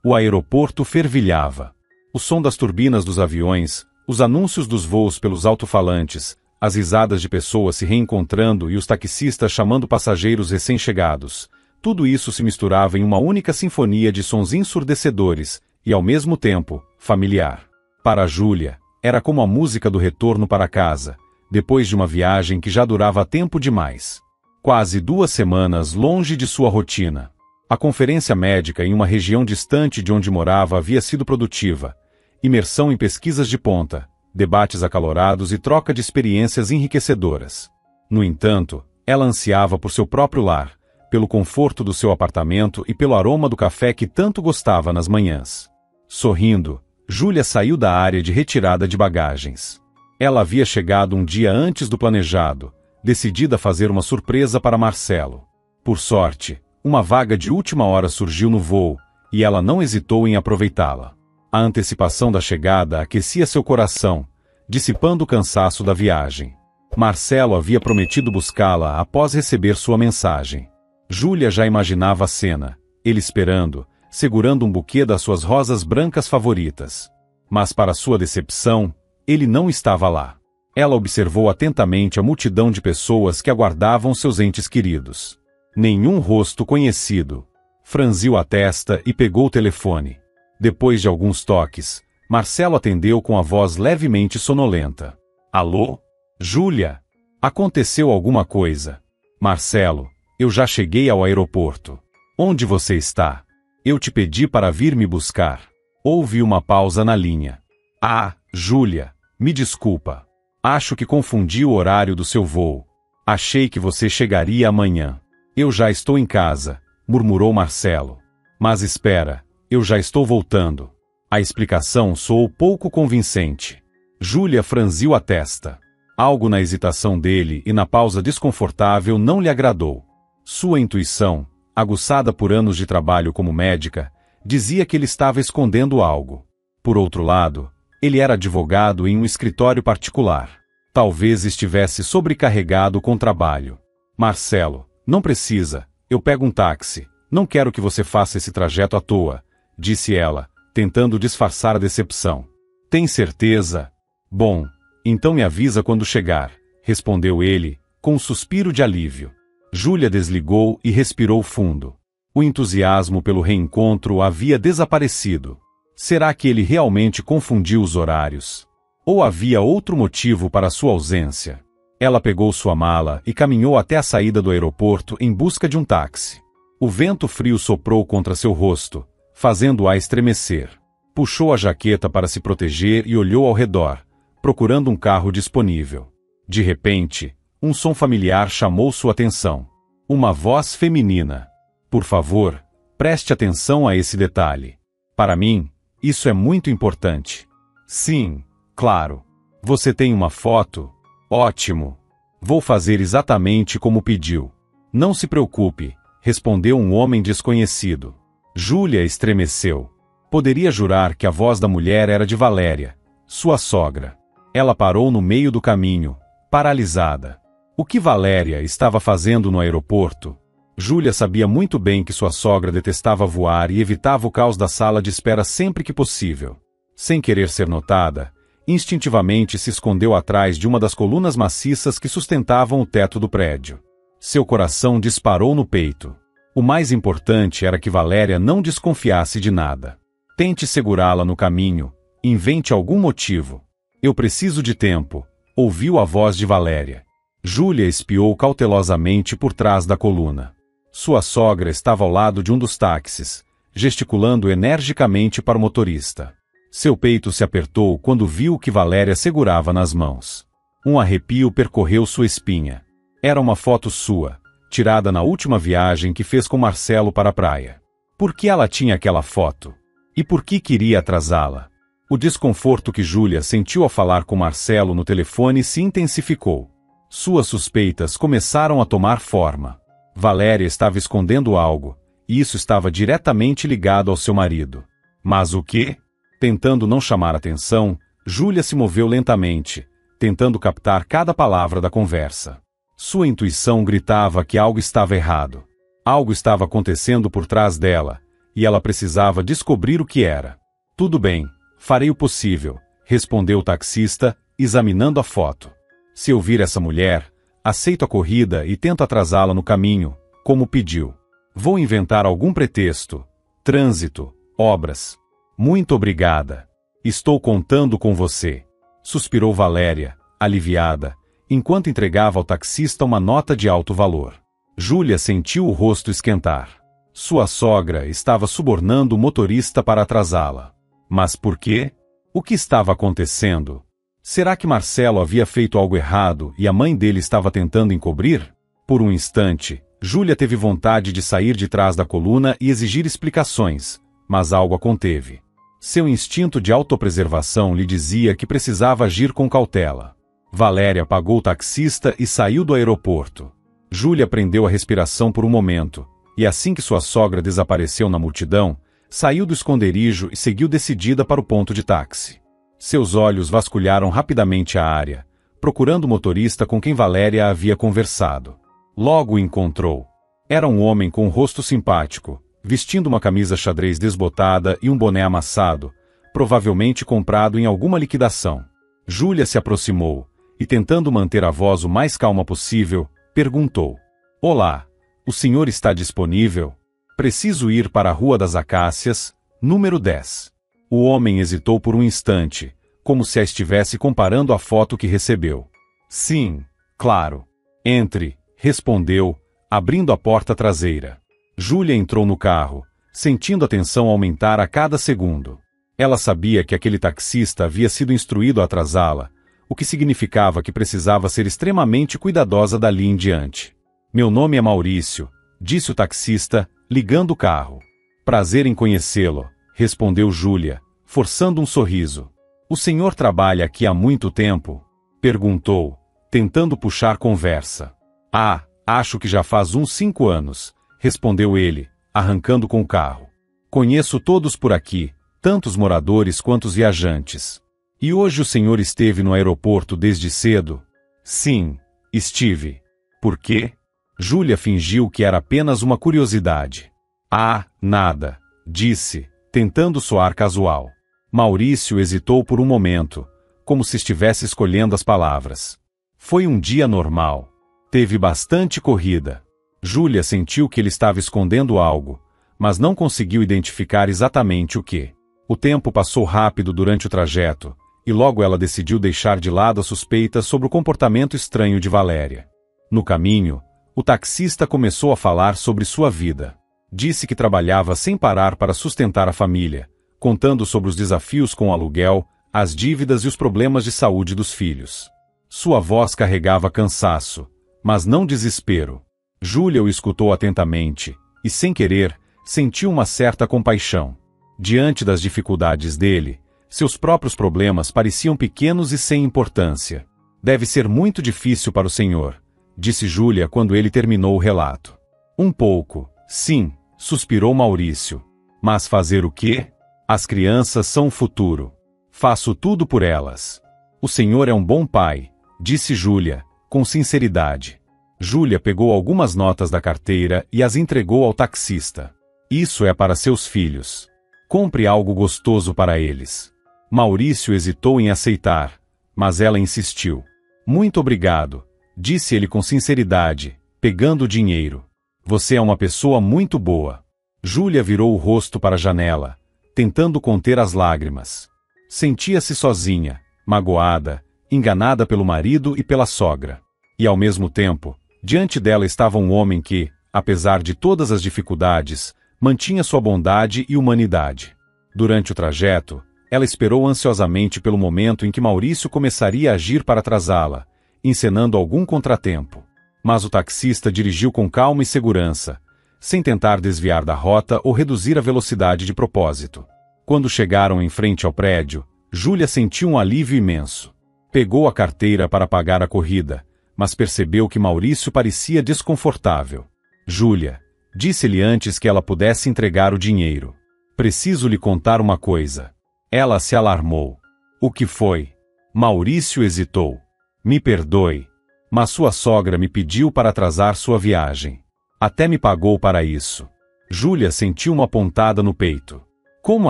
O aeroporto fervilhava. O som das turbinas dos aviões, os anúncios dos voos pelos alto-falantes, as risadas de pessoas se reencontrando e os taxistas chamando passageiros recém-chegados, tudo isso se misturava em uma única sinfonia de sons ensurdecedores e, ao mesmo tempo, familiar. Para Júlia, era como a música do retorno para casa, depois de uma viagem que já durava tempo demais. Quase 2 semanas longe de sua rotina. A conferência médica em uma região distante de onde morava havia sido produtiva. Imersão em pesquisas de ponta, debates acalorados e troca de experiências enriquecedoras. No entanto, ela ansiava por seu próprio lar, pelo conforto do seu apartamento e pelo aroma do café que tanto gostava nas manhãs. Sorrindo, Júlia saiu da área de retirada de bagagens. Ela havia chegado um dia antes do planejado, decidida a fazer uma surpresa para Marcelo. Por sorte, uma vaga de última hora surgiu no voo, e ela não hesitou em aproveitá-la. A antecipação da chegada aquecia seu coração, dissipando o cansaço da viagem. Marcelo havia prometido buscá-la após receber sua mensagem. Júlia já imaginava a cena, ele esperando, segurando um buquê das suas rosas brancas favoritas. Mas para sua decepção, ele não estava lá. Ela observou atentamente a multidão de pessoas que aguardavam seus entes queridos. Nenhum rosto conhecido. Franziu a testa e pegou o telefone. Depois de alguns toques, Marcelo atendeu com a voz levemente sonolenta. Alô? Júlia? Aconteceu alguma coisa? Marcelo, eu já cheguei ao aeroporto. Onde você está? Eu te pedi para vir me buscar. Houve uma pausa na linha. Ah, Júlia, me desculpa. Acho que confundi o horário do seu voo. Achei que você chegaria amanhã. Eu já estou em casa, murmurou Marcelo. Mas espera, eu já estou voltando. A explicação soou pouco convincente. Júlia franziu a testa. Algo na hesitação dele e na pausa desconfortável não lhe agradou. Sua intuição, aguçada por anos de trabalho como médica, dizia que ele estava escondendo algo. Por outro lado, ele era advogado em um escritório particular. Talvez estivesse sobrecarregado com trabalho. Marcelo, não precisa, eu pego um táxi. Não quero que você faça esse trajeto à toa, disse ela, tentando disfarçar a decepção. Tem certeza? Bom, então me avisa quando chegar, respondeu ele, com um suspiro de alívio. Júlia desligou e respirou fundo. O entusiasmo pelo reencontro havia desaparecido. Será que ele realmente confundiu os horários? Ou havia outro motivo para sua ausência? Ela pegou sua mala e caminhou até a saída do aeroporto em busca de um táxi. O vento frio soprou contra seu rosto, fazendo-a estremecer. Puxou a jaqueta para se proteger e olhou ao redor, procurando um carro disponível. De repente, um som familiar chamou sua atenção. Uma voz feminina. Por favor, preste atenção a esse detalhe. Para mim, isso é muito importante. Sim, claro. Você tem uma foto? Ótimo. Vou fazer exatamente como pediu. Não se preocupe, respondeu um homem desconhecido. Júlia estremeceu. Poderia jurar que a voz da mulher era de Valéria, sua sogra. Ela parou no meio do caminho, paralisada. O que Valéria estava fazendo no aeroporto? Júlia sabia muito bem que sua sogra detestava voar e evitava o caos da sala de espera sempre que possível. Sem querer ser notada, instintivamente se escondeu atrás de uma das colunas maciças que sustentavam o teto do prédio. Seu coração disparou no peito. O mais importante era que Valéria não desconfiasse de nada. Tente segurá-la no caminho, invente algum motivo. Eu preciso de tempo, ouviu a voz de Valéria. Júlia espiou cautelosamente por trás da coluna. Sua sogra estava ao lado de um dos táxis, gesticulando energicamente para o motorista. Seu peito se apertou quando viu o que Valéria segurava nas mãos. Um arrepio percorreu sua espinha. Era uma foto sua, tirada na última viagem que fez com Marcelo para a praia. Por que ela tinha aquela foto? E por que queria atrasá-la? O desconforto que Júlia sentiu ao falar com Marcelo no telefone se intensificou. Suas suspeitas começaram a tomar forma. Valéria estava escondendo algo, e isso estava diretamente ligado ao seu marido. Mas o quê? Tentando não chamar atenção, Júlia se moveu lentamente, tentando captar cada palavra da conversa. Sua intuição gritava que algo estava errado. Algo estava acontecendo por trás dela, e ela precisava descobrir o que era. Tudo bem, farei o possível, respondeu o taxista, examinando a foto. Se eu vir essa mulher, aceito a corrida e tento atrasá-la no caminho, como pediu. Vou inventar algum pretexto. Trânsito, obras. Muito obrigada. Estou contando com você. Suspirou Valéria, aliviada, enquanto entregava ao taxista uma nota de alto valor. Júlia sentiu o rosto esquentar. Sua sogra estava subornando o motorista para atrasá-la. Mas por quê? O que estava acontecendo? Será que Marcelo havia feito algo errado e a mãe dele estava tentando encobrir? Por um instante, Júlia teve vontade de sair de trás da coluna e exigir explicações, mas algo a conteve. Seu instinto de autopreservação lhe dizia que precisava agir com cautela. Valéria pagou o taxista e saiu do aeroporto. Júlia prendeu a respiração por um momento, e assim que sua sogra desapareceu na multidão, saiu do esconderijo e seguiu decidida para o ponto de táxi. Seus olhos vasculharam rapidamente a área, procurando o motorista com quem Valéria havia conversado. Logo o encontrou. Era um homem com um rosto simpático, vestindo uma camisa xadrez desbotada e um boné amassado, provavelmente comprado em alguma liquidação. Júlia se aproximou, e tentando manter a voz o mais calma possível, perguntou: "Olá, o senhor está disponível? Preciso ir para a Rua das Acácias, número 10. O homem hesitou por um instante, como se a estivesse comparando à foto que recebeu. "Sim, claro. Entre", respondeu, abrindo a porta traseira. Júlia entrou no carro, sentindo a tensão aumentar a cada segundo. Ela sabia que aquele taxista havia sido instruído a atrasá-la, o que significava que precisava ser extremamente cuidadosa dali em diante. "Meu nome é Maurício", disse o taxista, ligando o carro. "Prazer em conhecê-lo", respondeu Júlia, forçando um sorriso. "O senhor trabalha aqui há muito tempo?", perguntou, tentando puxar conversa. "Ah, acho que já faz uns 5 anos", respondeu ele, arrancando com o carro. "Conheço todos por aqui, tanto os moradores quanto os viajantes. E hoje o senhor esteve no aeroporto desde cedo?" "Sim, estive." "Por quê?" Júlia fingiu que era apenas uma curiosidade. "Ah, nada", disse, tentando soar casual. Maurício hesitou por um momento, como se estivesse escolhendo as palavras. "Foi um dia normal. Teve bastante corrida." Júlia sentiu que ele estava escondendo algo, mas não conseguiu identificar exatamente o que. O tempo passou rápido durante o trajeto, e logo ela decidiu deixar de lado a suspeita sobre o comportamento estranho de Valéria. No caminho, o taxista começou a falar sobre sua vida. Disse que trabalhava sem parar para sustentar a família, contando sobre os desafios com o aluguel, as dívidas e os problemas de saúde dos filhos. Sua voz carregava cansaço, mas não desespero. Júlia o escutou atentamente, e sem querer, sentiu uma certa compaixão. Diante das dificuldades dele, seus próprios problemas pareciam pequenos e sem importância. "Deve ser muito difícil para o senhor", disse Júlia quando ele terminou o relato. "Um pouco, sim", suspirou Maurício. "Mas fazer o quê? As crianças são o futuro. Faço tudo por elas." "O senhor é um bom pai", disse Júlia, com sinceridade. Júlia pegou algumas notas da carteira e as entregou ao taxista. "Isso é para seus filhos. Compre algo gostoso para eles." Maurício hesitou em aceitar, mas ela insistiu. "Muito obrigado", disse ele com sinceridade, pegando o dinheiro. "Você é uma pessoa muito boa." Júlia virou o rosto para a janela, tentando conter as lágrimas. Sentia-se sozinha, magoada, enganada pelo marido e pela sogra. E ao mesmo tempo, diante dela estava um homem que, apesar de todas as dificuldades, mantinha sua bondade e humanidade. Durante o trajeto, ela esperou ansiosamente pelo momento em que Maurício começaria a agir para atrasá-la, encenando algum contratempo. Mas o taxista dirigiu com calma e segurança, sem tentar desviar da rota ou reduzir a velocidade de propósito. Quando chegaram em frente ao prédio, Júlia sentiu um alívio imenso. Pegou a carteira para pagar a corrida, mas percebeu que Maurício parecia desconfortável. "Júlia", disse-lhe antes que ela pudesse entregar o dinheiro, "preciso lhe contar uma coisa." Ela se alarmou. "O que foi?" Maurício hesitou. "Me perdoe, mas sua sogra me pediu para atrasar sua viagem. Até me pagou para isso." Júlia sentiu uma pontada no peito. Como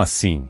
assim?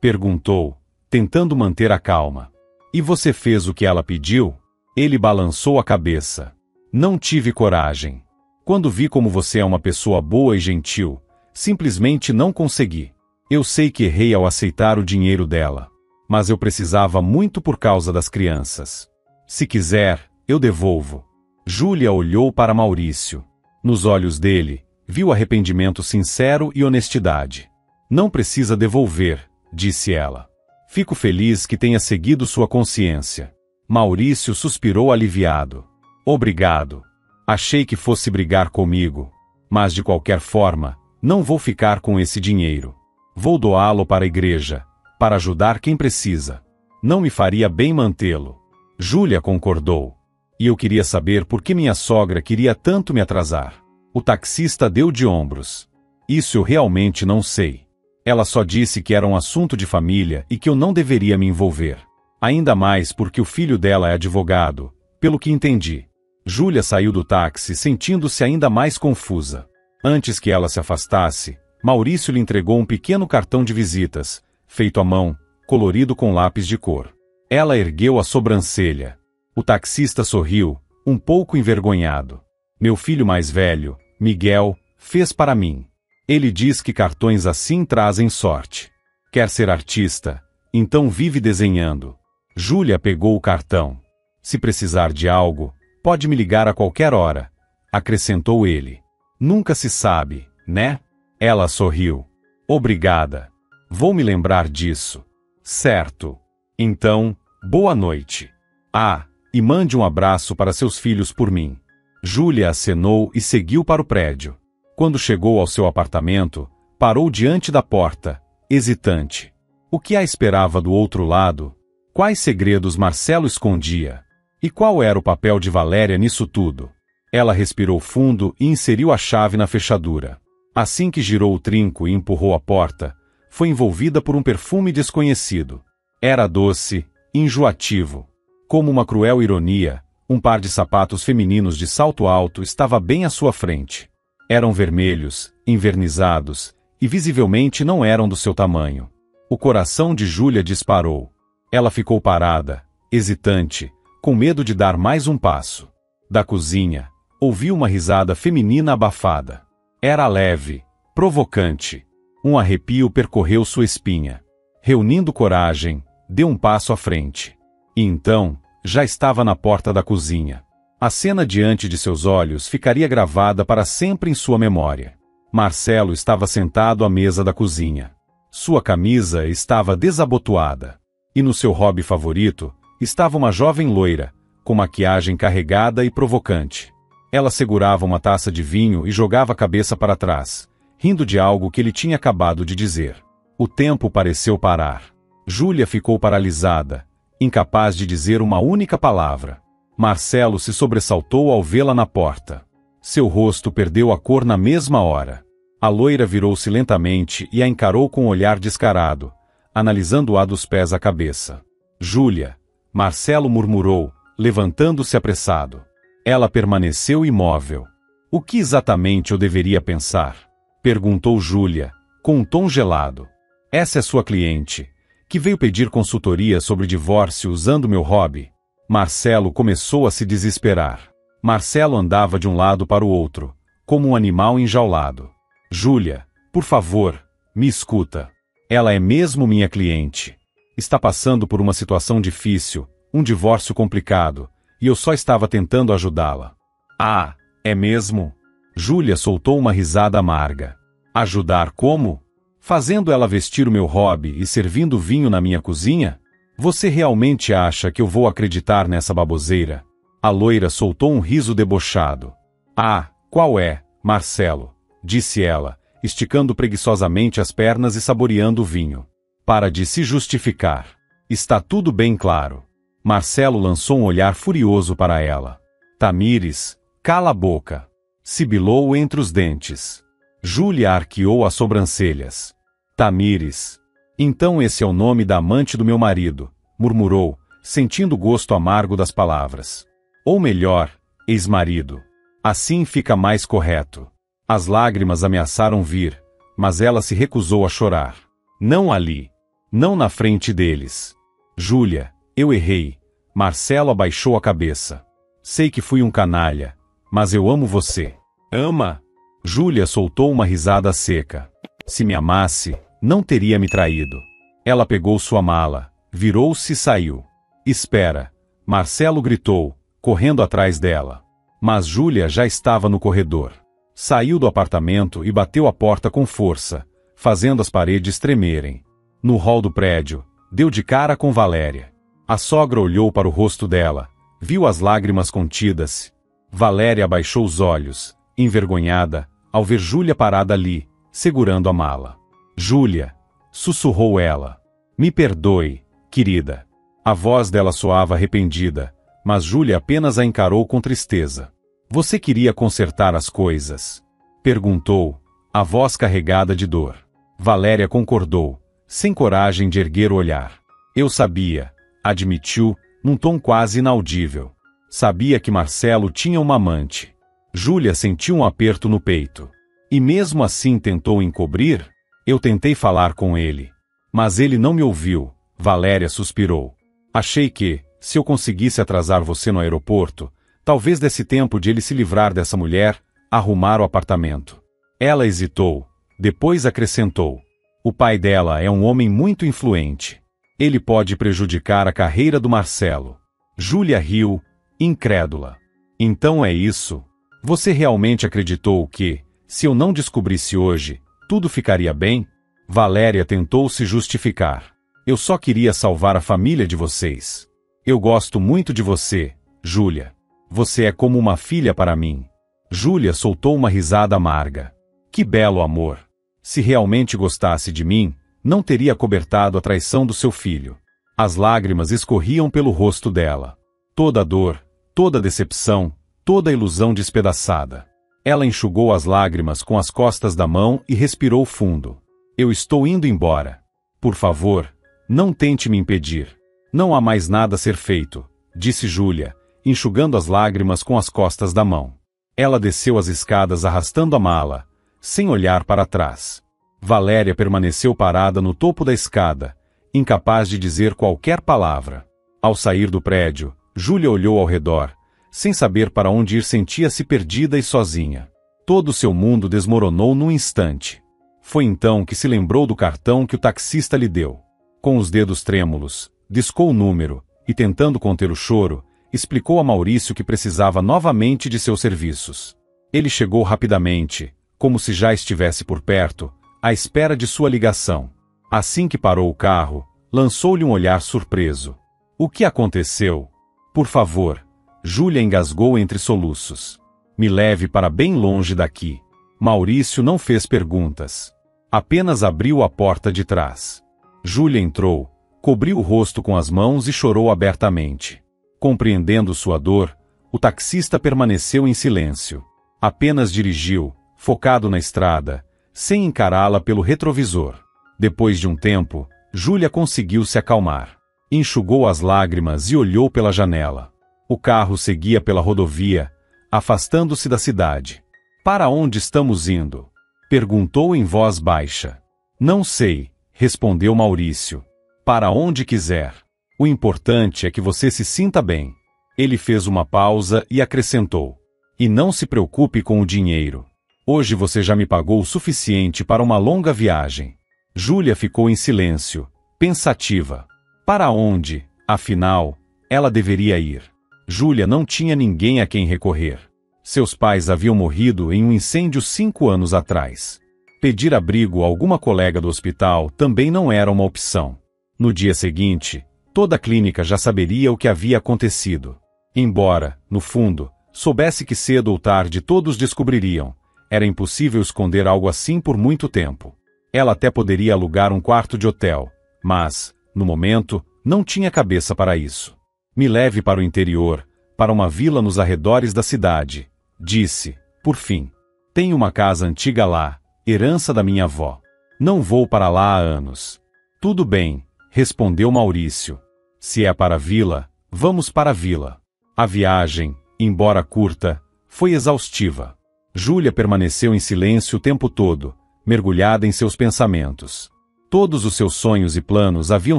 Perguntou, tentando manter a calma. E você fez o que ela pediu? Ele balançou a cabeça. Não tive coragem. Quando vi como você é uma pessoa boa e gentil, simplesmente não consegui. Eu sei que errei ao aceitar o dinheiro dela. Mas eu precisava muito por causa das crianças. Se quiser, eu devolvo. Júlia olhou para Maurício. Nos olhos dele, viu arrependimento sincero e honestidade. Não precisa devolver, disse ela. Fico feliz que tenha seguido sua consciência. Maurício suspirou aliviado. Obrigado. Achei que fosse brigar comigo. Mas de qualquer forma, não vou ficar com esse dinheiro. Vou doá-lo para a igreja, para ajudar quem precisa. Não me faria bem mantê-lo. Júlia concordou. E eu queria saber por que minha sogra queria tanto me atrasar. O taxista deu de ombros. Isso eu realmente não sei. Ela só disse que era um assunto de família e que eu não deveria me envolver. Ainda mais porque o filho dela é advogado, pelo que entendi. Júlia saiu do táxi sentindo-se ainda mais confusa. Antes que ela se afastasse, Maurício lhe entregou um pequeno cartão de visitas, feito à mão, colorido com lápis de cor. Ela ergueu a sobrancelha. O taxista sorriu, um pouco envergonhado. Meu filho mais velho, Miguel, fez para mim. Ele diz que cartões assim trazem sorte. Quer ser artista? Então vive desenhando. Júlia pegou o cartão. Se precisar de algo, pode me ligar a qualquer hora, acrescentou ele. Nunca se sabe, né? Ela sorriu. Obrigada. Vou me lembrar disso. Certo. Então, boa noite. Ah, e mande um abraço para seus filhos por mim. Júlia acenou e seguiu para o prédio. Quando chegou ao seu apartamento, parou diante da porta, hesitante. O que a esperava do outro lado? Quais segredos Marcelo escondia? E qual era o papel de Valéria nisso tudo? Ela respirou fundo e inseriu a chave na fechadura. Assim que girou o trinco e empurrou a porta, foi envolvida por um perfume desconhecido. Era doce, enjoativo. Como uma cruel ironia, um par de sapatos femininos de salto alto estava bem à sua frente. Eram vermelhos, envernizados, e visivelmente não eram do seu tamanho. O coração de Júlia disparou. Ela ficou parada, hesitante, com medo de dar mais um passo. Da cozinha, ouviu uma risada feminina abafada. Era leve, provocante. Um arrepio percorreu sua espinha. Reunindo coragem, deu um passo à frente. E então, já estava na porta da cozinha. A cena diante de seus olhos ficaria gravada para sempre em sua memória. Marcelo estava sentado à mesa da cozinha. Sua camisa estava desabotoada. E no seu hobby favorito, estava uma jovem loira, com maquiagem carregada e provocante. Ela segurava uma taça de vinho e jogava a cabeça para trás, rindo de algo que ele tinha acabado de dizer. O tempo pareceu parar. Júlia ficou paralisada, incapaz de dizer uma única palavra. Marcelo se sobressaltou ao vê-la na porta. Seu rosto perdeu a cor na mesma hora. A loira virou-se lentamente e a encarou com um olhar descarado, analisando-a dos pés à cabeça. Júlia, Marcelo murmurou, levantando-se apressado. Ela permaneceu imóvel. O que exatamente eu deveria pensar? Perguntou Júlia, com um tom gelado. Essa é sua cliente, que veio pedir consultoria sobre divórcio usando meu hobby. Marcelo começou a se desesperar. Marcelo andava de um lado para o outro, como um animal enjaulado. Júlia, por favor, me escuta. Ela é mesmo minha cliente. Está passando por uma situação difícil, um divórcio complicado, e eu só estava tentando ajudá-la. Ah, é mesmo? Júlia soltou uma risada amarga. Ajudar como? Fazendo ela vestir o meu hobby e servindo vinho na minha cozinha? Você realmente acha que eu vou acreditar nessa baboseira? A loira soltou um riso debochado. Ah, qual é, Marcelo? Disse ela, esticando preguiçosamente as pernas e saboreando o vinho. Para de se justificar. Está tudo bem claro. Marcelo lançou um olhar furioso para ela. Tamires, cala a boca. Sibilou entre os dentes. Júlia arqueou as sobrancelhas. Tamires. Então esse é o nome da amante do meu marido, murmurou, sentindo o gosto amargo das palavras. Ou melhor, ex-marido. Assim fica mais correto. As lágrimas ameaçaram vir, mas ela se recusou a chorar. Não ali. Não na frente deles. Júlia, eu errei. Marcelo abaixou a cabeça. Sei que fui um canalha, mas eu amo você. Ama? Júlia soltou uma risada seca. Se me amasse, não teria me traído. Ela pegou sua mala, virou-se e saiu. Espera, Marcelo gritou, correndo atrás dela. Mas Júlia já estava no corredor. Saiu do apartamento e bateu a porta com força, fazendo as paredes tremerem. No hall do prédio, deu de cara com Valéria. A sogra olhou para o rosto dela, viu as lágrimas contidas. Valéria abaixou os olhos, envergonhada, ao ver Júlia parada ali, segurando a mala. Júlia, sussurrou ela. Me perdoe, querida. A voz dela soava arrependida, mas Júlia apenas a encarou com tristeza. Você queria consertar as coisas? Perguntou, a voz carregada de dor. Valéria concordou, sem coragem de erguer o olhar. Eu sabia, admitiu, num tom quase inaudível. Sabia que Marcelo tinha uma amante. Júlia sentiu um aperto no peito. E mesmo assim tentou encobrir? Eu tentei falar com ele. Mas ele não me ouviu, Valéria suspirou. Achei que, se eu conseguisse atrasar você no aeroporto, talvez desse tempo de ele se livrar dessa mulher, arrumar o apartamento. Ela hesitou, depois acrescentou. O pai dela é um homem muito influente. Ele pode prejudicar a carreira do Marcelo. Júlia riu, incrédula. Então é isso? Você realmente acreditou que, se eu não descobrisse hoje, tudo ficaria bem? Valéria tentou se justificar. Eu só queria salvar a família de vocês. Eu gosto muito de você, Júlia. Você é como uma filha para mim. Júlia soltou uma risada amarga. Que belo amor. Se realmente gostasse de mim, não teria cobertado a traição do seu filho. As lágrimas escorriam pelo rosto dela. Toda a dor, toda a decepção, toda a ilusão despedaçada. Ela enxugou as lágrimas com as costas da mão e respirou fundo. Eu estou indo embora. Por favor, não tente me impedir. Não há mais nada a ser feito, disse Júlia, enxugando as lágrimas com as costas da mão. Ela desceu as escadas arrastando a mala, sem olhar para trás. Valéria permaneceu parada no topo da escada, incapaz de dizer qualquer palavra. Ao sair do prédio, Júlia olhou ao redor, sem saber para onde ir, sentia-se perdida e sozinha. Todo o seu mundo desmoronou num instante. Foi então que se lembrou do cartão que o taxista lhe deu. Com os dedos trêmulos, discou o número, e tentando conter o choro, explicou a Maurício que precisava novamente de seus serviços. Ele chegou rapidamente, como se já estivesse por perto, à espera de sua ligação. Assim que parou o carro, lançou-lhe um olhar surpreso. O que aconteceu? Por favor, Júlia engasgou entre soluços. Me leve para bem longe daqui. Maurício não fez perguntas. Apenas abriu a porta de trás. Júlia entrou, cobriu o rosto com as mãos e chorou abertamente. Compreendendo sua dor, o taxista permaneceu em silêncio. Apenas dirigiu, focado na estrada, sem encará-la pelo retrovisor. Depois de um tempo, Júlia conseguiu se acalmar. Enxugou as lágrimas e olhou pela janela. O carro seguia pela rodovia, afastando-se da cidade. Para onde estamos indo? Perguntou em voz baixa. Não sei, respondeu Maurício. Para onde quiser. O importante é que você se sinta bem. Ele fez uma pausa e acrescentou. E não se preocupe com o dinheiro. Hoje você já me pagou o suficiente para uma longa viagem. Júlia ficou em silêncio, pensativa. Para onde, afinal, ela deveria ir? Júlia não tinha ninguém a quem recorrer. Seus pais haviam morrido em um incêndio 5 anos atrás. Pedir abrigo a alguma colega do hospital também não era uma opção. No dia seguinte, toda a clínica já saberia o que havia acontecido. Embora, no fundo, soubesse que cedo ou tarde todos descobririam, era impossível esconder algo assim por muito tempo. Ela até poderia alugar um quarto de hotel, mas, no momento, não tinha cabeça para isso. Me leve para o interior, para uma vila nos arredores da cidade, disse, por fim. Tenho uma casa antiga lá, herança da minha avó. Não vou para lá há anos. Tudo bem, respondeu Maurício. Se é para a vila, vamos para a vila. A viagem, embora curta, foi exaustiva. Júlia permaneceu em silêncio o tempo todo, mergulhada em seus pensamentos. Todos os seus sonhos e planos haviam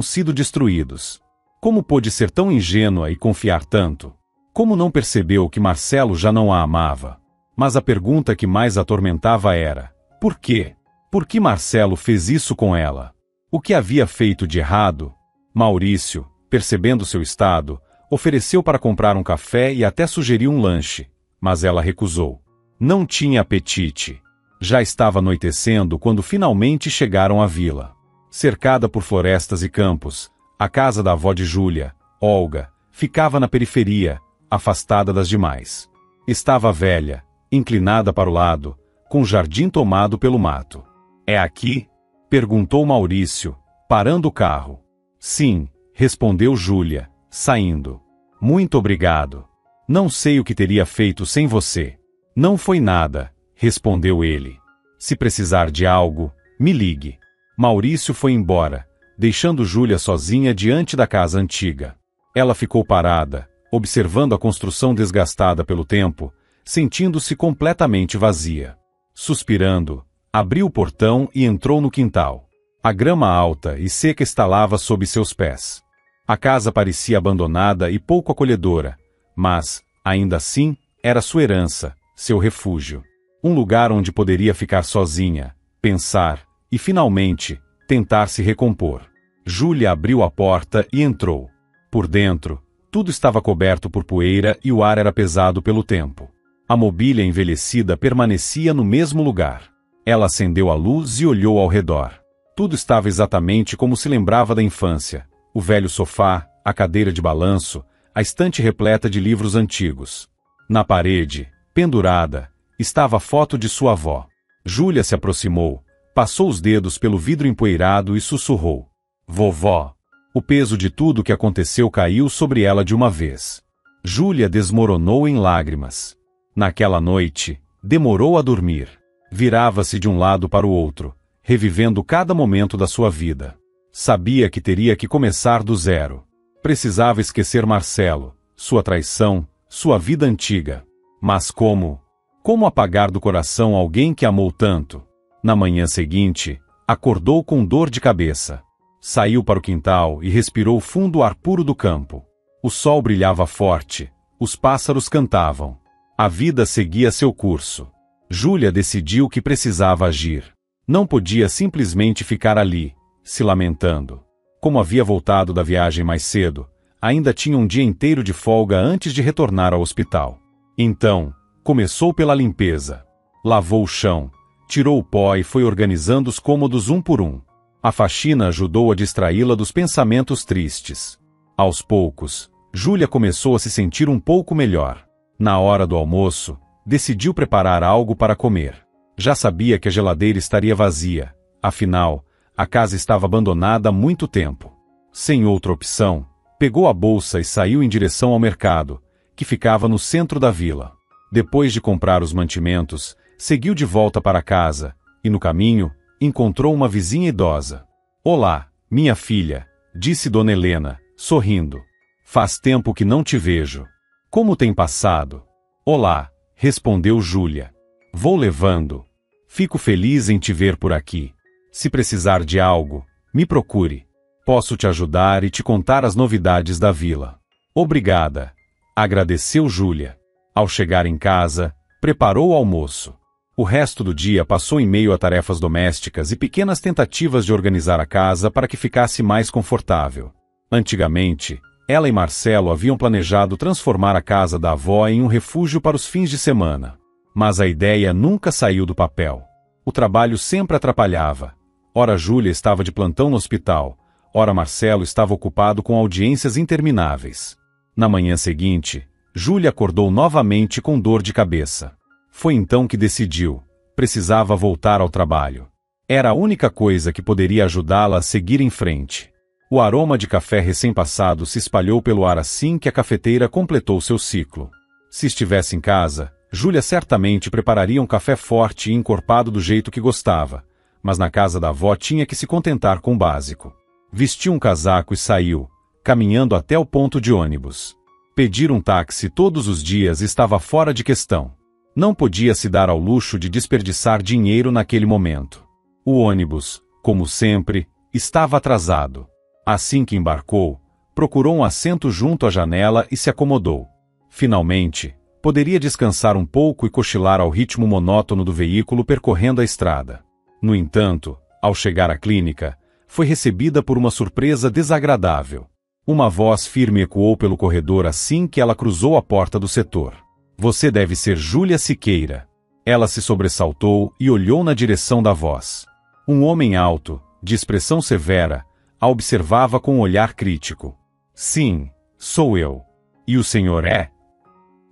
sido destruídos. Como pôde ser tão ingênua e confiar tanto? Como não percebeu que Marcelo já não a amava? Mas a pergunta que mais a atormentava era: por quê? Por que Marcelo fez isso com ela? O que havia feito de errado? Maurício, percebendo seu estado, ofereceu para comprar um café e até sugeriu um lanche, mas ela recusou. Não tinha apetite. Já estava anoitecendo quando finalmente chegaram à vila. Cercada por florestas e campos, a casa da avó de Júlia, Olga, ficava na periferia, afastada das demais. Estava velha, inclinada para o lado, com o jardim tomado pelo mato. É aqui? Perguntou Maurício, parando o carro. Sim, respondeu Júlia, saindo. Muito obrigado. Não sei o que teria feito sem você. Não foi nada, respondeu ele. Se precisar de algo, me ligue. Maurício foi embora, deixando Júlia sozinha diante da casa antiga. Ela ficou parada, observando a construção desgastada pelo tempo, sentindo-se completamente vazia. Suspirando, abriu o portão e entrou no quintal. A grama alta e seca estalava sob seus pés. A casa parecia abandonada e pouco acolhedora, mas, ainda assim, era sua herança, seu refúgio. Um lugar onde poderia ficar sozinha, pensar e, finalmente, tentar se recompor. Júlia abriu a porta e entrou. Por dentro, tudo estava coberto por poeira e o ar era pesado pelo tempo. A mobília envelhecida permanecia no mesmo lugar. Ela acendeu a luz e olhou ao redor. Tudo estava exatamente como se lembrava da infância. O velho sofá, a cadeira de balanço, a estante repleta de livros antigos. Na parede, pendurada, estava a foto de sua avó. Júlia se aproximou, passou os dedos pelo vidro empoeirado e sussurrou: "Vovó." O peso de tudo o que aconteceu caiu sobre ela de uma vez. Júlia desmoronou em lágrimas. Naquela noite, demorou a dormir. Virava-se de um lado para o outro, revivendo cada momento da sua vida. Sabia que teria que começar do zero. Precisava esquecer Marcelo, sua traição, sua vida antiga. Mas como? Como apagar do coração alguém que amou tanto? Na manhã seguinte, acordou com dor de cabeça. Saiu para o quintal e respirou fundo o ar puro do campo. O sol brilhava forte, os pássaros cantavam. A vida seguia seu curso. Júlia decidiu que precisava agir. Não podia simplesmente ficar ali, se lamentando. Como havia voltado da viagem mais cedo, ainda tinha um dia inteiro de folga antes de retornar ao hospital. Então, começou pela limpeza. Lavou o chão, tirou o pó e foi organizando os cômodos um por um. A faxina ajudou a distraí-la dos pensamentos tristes. Aos poucos, Júlia começou a se sentir um pouco melhor. Na hora do almoço, decidiu preparar algo para comer. Já sabia que a geladeira estaria vazia, afinal, a casa estava abandonada há muito tempo. Sem outra opção, pegou a bolsa e saiu em direção ao mercado, que ficava no centro da vila. Depois de comprar os mantimentos, seguiu de volta para casa, e no caminho, encontrou uma vizinha idosa. "Olá, minha filha", disse Dona Helena, sorrindo. "Faz tempo que não te vejo. Como tem passado?" "Olá", respondeu Júlia. "Vou levando. Fico feliz em te ver por aqui. Se precisar de algo, me procure. Posso te ajudar e te contar as novidades da vila." "Obrigada", agradeceu Júlia. Ao chegar em casa, preparou o almoço. O resto do dia passou em meio a tarefas domésticas e pequenas tentativas de organizar a casa para que ficasse mais confortável. Antigamente, ela e Marcelo haviam planejado transformar a casa da avó em um refúgio para os fins de semana. Mas a ideia nunca saiu do papel. O trabalho sempre atrapalhava. Ora Júlia estava de plantão no hospital, ora Marcelo estava ocupado com audiências intermináveis. Na manhã seguinte, Júlia acordou novamente com dor de cabeça. Foi então que decidiu: precisava voltar ao trabalho. Era a única coisa que poderia ajudá-la a seguir em frente. O aroma de café recém-passado se espalhou pelo ar assim que a cafeteira completou seu ciclo. Se estivesse em casa, Júlia certamente prepararia um café forte e encorpado do jeito que gostava, mas na casa da avó tinha que se contentar com o básico. Vestiu um casaco e saiu, caminhando até o ponto de ônibus. Pedir um táxi todos os dias estava fora de questão. Não podia se dar ao luxo de desperdiçar dinheiro naquele momento. O ônibus, como sempre, estava atrasado. Assim que embarcou, procurou um assento junto à janela e se acomodou. Finalmente, poderia descansar um pouco e cochilar ao ritmo monótono do veículo percorrendo a estrada. No entanto, ao chegar à clínica, foi recebida por uma surpresa desagradável. Uma voz firme ecoou pelo corredor assim que ela cruzou a porta do setor. Você deve ser Júlia Siqueira. Ela se sobressaltou e olhou na direção da voz. Um homem alto, de expressão severa, a observava com um olhar crítico. Sim, sou eu. E o senhor é?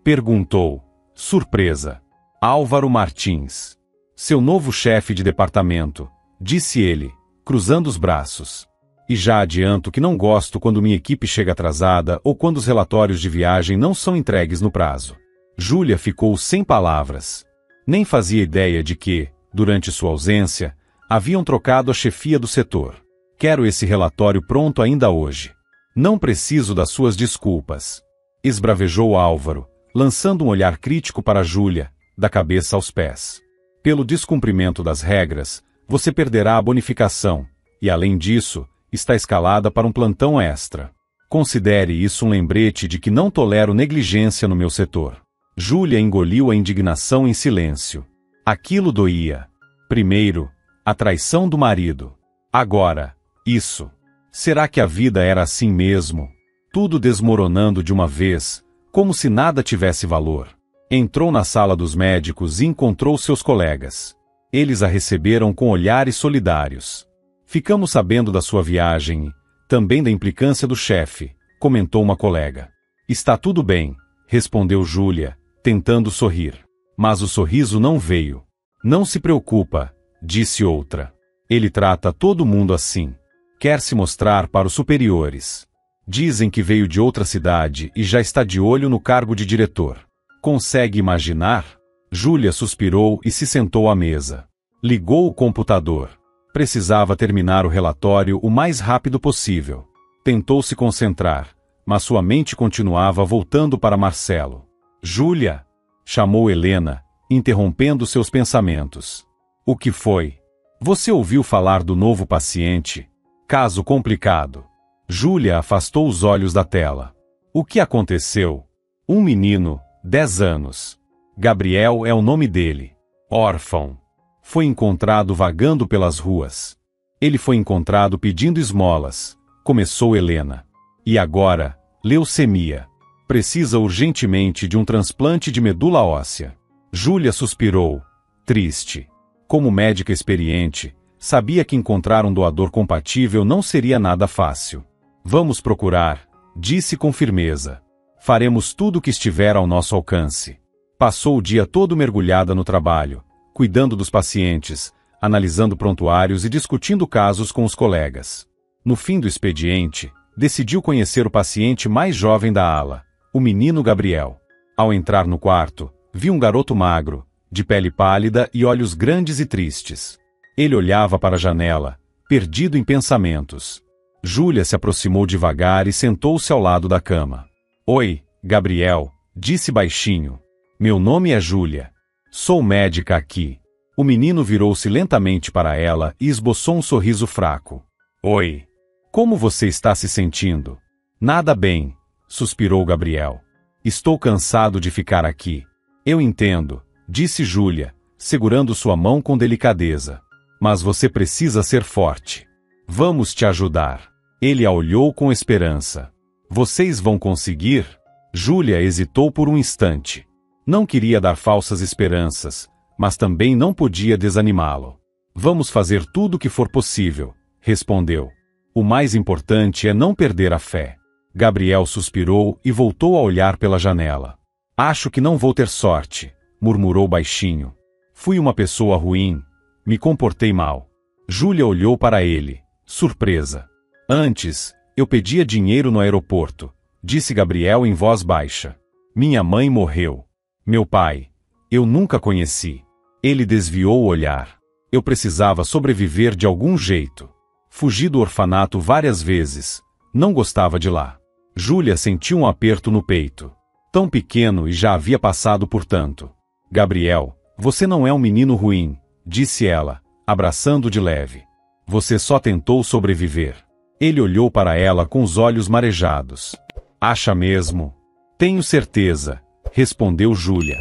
Perguntou, surpresa. Álvaro Martins. Seu novo chefe de departamento, disse ele, cruzando os braços. E já adianto que não gosto quando minha equipe chega atrasada ou quando os relatórios de viagem não são entregues no prazo. Júlia ficou sem palavras. Nem fazia ideia de que, durante sua ausência, haviam trocado a chefia do setor. Quero esse relatório pronto ainda hoje. Não preciso das suas desculpas. Esbravejou Álvaro, lançando um olhar crítico para Júlia, da cabeça aos pés. Pelo descumprimento das regras, você perderá a bonificação, e além disso, está escalada para um plantão extra. Considere isso um lembrete de que não tolero negligência no meu setor. Júlia engoliu a indignação em silêncio. Aquilo doía. Primeiro, a traição do marido. Agora, isso. Será que a vida era assim mesmo? Tudo desmoronando de uma vez, como se nada tivesse valor. Entrou na sala dos médicos e encontrou seus colegas. Eles a receberam com olhares solidários. Ficamos sabendo da sua viagem e também da implicância do chefe, comentou uma colega. Está tudo bem, respondeu Júlia, tentando sorrir. Mas o sorriso não veio. Não se preocupa, disse outra. Ele trata todo mundo assim. Quer se mostrar para os superiores. Dizem que veio de outra cidade e já está de olho no cargo de diretor. Consegue imaginar? Júlia suspirou e se sentou à mesa. Ligou o computador. Precisava terminar o relatório o mais rápido possível. Tentou se concentrar, mas sua mente continuava voltando para Marcelo. Júlia! Chamou Helena, interrompendo seus pensamentos. O que foi? Você ouviu falar do novo paciente? Caso complicado. Júlia afastou os olhos da tela. O que aconteceu? Um menino, 10 anos. Gabriel é o nome dele. Órfão. Foi encontrado vagando pelas ruas. Ele foi encontrado pedindo esmolas, começou Helena. E agora, leucemia. Precisa urgentemente de um transplante de medula óssea. Júlia suspirou, triste. Como médica experiente, sabia que encontrar um doador compatível não seria nada fácil. Vamos procurar, disse com firmeza. Faremos tudo o que estiver ao nosso alcance. Passou o dia todo mergulhada no trabalho, cuidando dos pacientes, analisando prontuários e discutindo casos com os colegas. No fim do expediente, decidiu conhecer o paciente mais jovem da ala, o menino Gabriel. Ao entrar no quarto, viu um garoto magro, de pele pálida e olhos grandes e tristes. Ele olhava para a janela, perdido em pensamentos. Júlia se aproximou devagar e sentou-se ao lado da cama. Oi, Gabriel, disse baixinho. Meu nome é Júlia. Sou médica aqui. O menino virou-se lentamente para ela e esboçou um sorriso fraco. Oi. Como você está se sentindo? Nada bem, suspirou Gabriel. Estou cansado de ficar aqui. Eu entendo, disse Júlia, segurando sua mão com delicadeza. Mas você precisa ser forte. Vamos te ajudar. Ele a olhou com esperança. Vocês vão conseguir? Júlia hesitou por um instante. Não queria dar falsas esperanças, mas também não podia desanimá-lo. Vamos fazer tudo o que for possível, respondeu. O mais importante é não perder a fé. Gabriel suspirou e voltou a olhar pela janela. Acho que não vou ter sorte, murmurou baixinho. Fui uma pessoa ruim, me comportei mal. Júlia olhou para ele, surpresa. Antes, eu pedia dinheiro no aeroporto, disse Gabriel em voz baixa. Minha mãe morreu. Meu pai, eu nunca conheci. Ele desviou o olhar. Eu precisava sobreviver de algum jeito. Fugi do orfanato várias vezes. Não gostava de lá. Júlia sentiu um aperto no peito. Tão pequeno e já havia passado por tanto. Gabriel, você não é um menino ruim, disse ela, abraçando-o de leve. Você só tentou sobreviver. Ele olhou para ela com os olhos marejados. Acha mesmo? Tenho certeza, respondeu Júlia.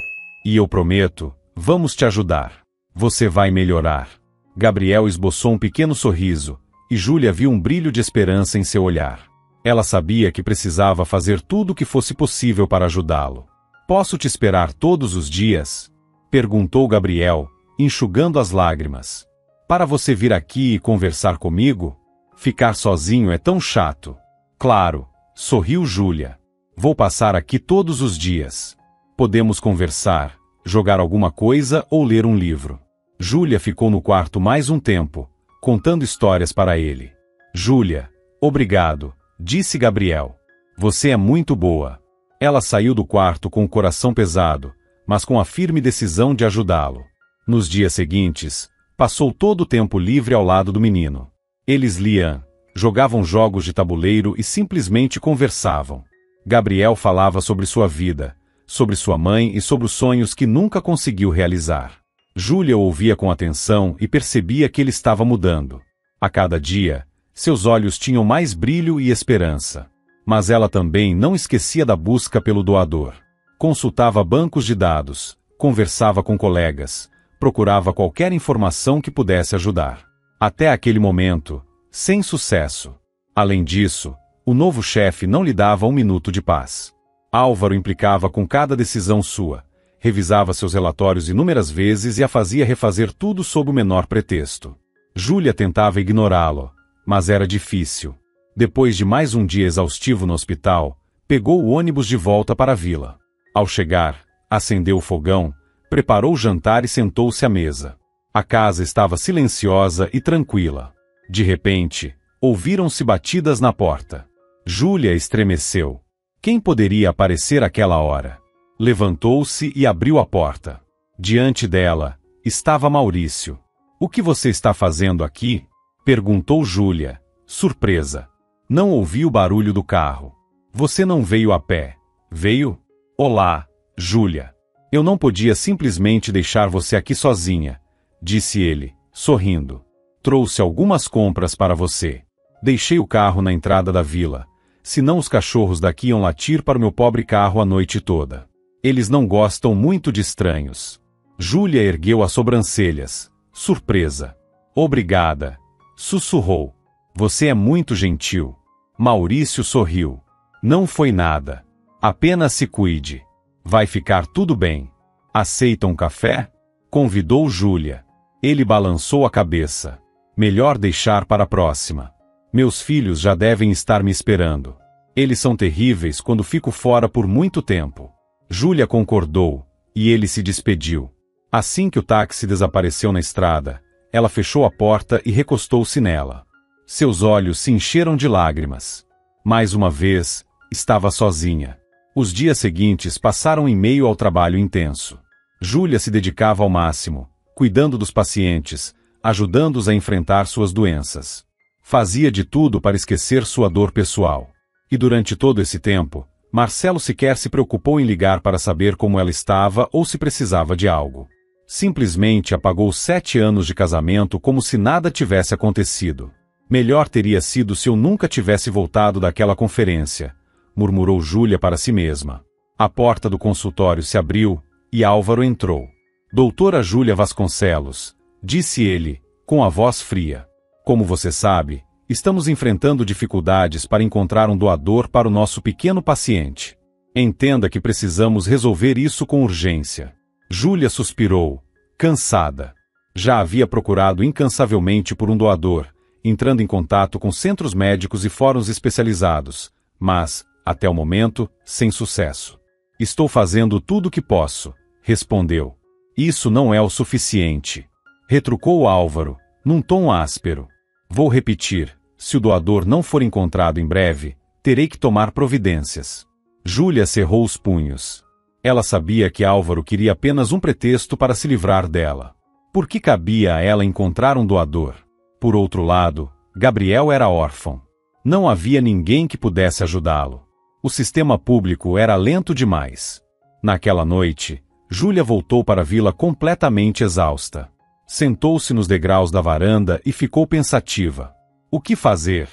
E eu prometo, vamos te ajudar. Você vai melhorar. Gabriel esboçou um pequeno sorriso, e Júlia viu um brilho de esperança em seu olhar. Ela sabia que precisava fazer tudo o que fosse possível para ajudá-lo. Posso te esperar todos os dias? Perguntou Gabriel, enxugando as lágrimas. Para você vir aqui e conversar comigo? Ficar sozinho é tão chato. Claro, sorriu Júlia. Vou passar aqui todos os dias. Podemos conversar, jogar alguma coisa ou ler um livro. Júlia ficou no quarto mais um tempo, contando histórias para ele. Júlia, obrigado, disse Gabriel. Você é muito boa. Ela saiu do quarto com o coração pesado, mas com a firme decisão de ajudá-lo. Nos dias seguintes, passou todo o tempo livre ao lado do menino. Eles liam, jogavam jogos de tabuleiro e simplesmente conversavam. Gabriel falava sobre sua vida, sobre sua mãe e sobre os sonhos que nunca conseguiu realizar. Júlia ouvia com atenção e percebia que ele estava mudando. A cada dia, seus olhos tinham mais brilho e esperança. Mas ela também não esquecia da busca pelo doador. Consultava bancos de dados, conversava com colegas, procurava qualquer informação que pudesse ajudar. Até aquele momento, sem sucesso. Além disso, o novo chefe não lhe dava um minuto de paz. Álvaro implicava com cada decisão sua, revisava seus relatórios inúmeras vezes e a fazia refazer tudo sob o menor pretexto. Júlia tentava ignorá-lo, mas era difícil. Depois de mais um dia exaustivo no hospital, pegou o ônibus de volta para a vila. Ao chegar, acendeu o fogão, preparou o jantar e sentou-se à mesa. A casa estava silenciosa e tranquila. De repente, ouviram-se batidas na porta. Júlia estremeceu. Quem poderia aparecer àquela hora? Levantou-se e abriu a porta. Diante dela, estava Maurício. O que você está fazendo aqui? Perguntou Júlia, surpresa. Não ouvi o barulho do carro. Você não veio a pé, veio? Olá, Júlia. Eu não podia simplesmente deixar você aqui sozinha, disse ele, sorrindo. Trouxe algumas compras para você. Deixei o carro na entrada da vila, senão os cachorros daqui iam latir para o meu pobre carro a noite toda. Eles não gostam muito de estranhos. Júlia ergueu as sobrancelhas, surpresa. Obrigada, sussurrou. Você é muito gentil. Maurício sorriu. Não foi nada. Apenas se cuide. Vai ficar tudo bem. Aceita um café? Convidou Júlia. Ele balançou a cabeça. Melhor deixar para a próxima. Meus filhos já devem estar me esperando. Eles são terríveis quando fico fora por muito tempo. Júlia concordou, e ele se despediu. Assim que o táxi desapareceu na estrada, ela fechou a porta e recostou-se nela. Seus olhos se encheram de lágrimas. Mais uma vez, estava sozinha. Os dias seguintes passaram em meio ao trabalho intenso. Júlia se dedicava ao máximo, cuidando dos pacientes, ajudando-os a enfrentar suas doenças. Fazia de tudo para esquecer sua dor pessoal. E durante todo esse tempo, Marcelo sequer se preocupou em ligar para saber como ela estava ou se precisava de algo. Simplesmente apagou 7 anos de casamento como se nada tivesse acontecido. Melhor teria sido se eu nunca tivesse voltado daquela conferência, murmurou Júlia para si mesma. A porta do consultório se abriu, e Álvaro entrou. Doutora Júlia Vasconcelos, disse ele, com a voz fria. Como você sabe, estamos enfrentando dificuldades para encontrar um doador para o nosso pequeno paciente. Entenda que precisamos resolver isso com urgência. Júlia suspirou, cansada. Já havia procurado incansavelmente por um doador, entrando em contato com centros médicos e fóruns especializados, mas, até o momento, sem sucesso. Estou fazendo tudo o que posso, respondeu. Isso não é o suficiente. Retrucou Álvaro, num tom áspero. Vou repetir, se o doador não for encontrado em breve, terei que tomar providências. Júlia cerrou os punhos. Ela sabia que Álvaro queria apenas um pretexto para se livrar dela. Por que cabia a ela encontrar um doador? Por outro lado, Gabriel era órfão. Não havia ninguém que pudesse ajudá-lo. O sistema público era lento demais. Naquela noite, Júlia voltou para a vila completamente exausta. Sentou-se nos degraus da varanda e ficou pensativa. O que fazer?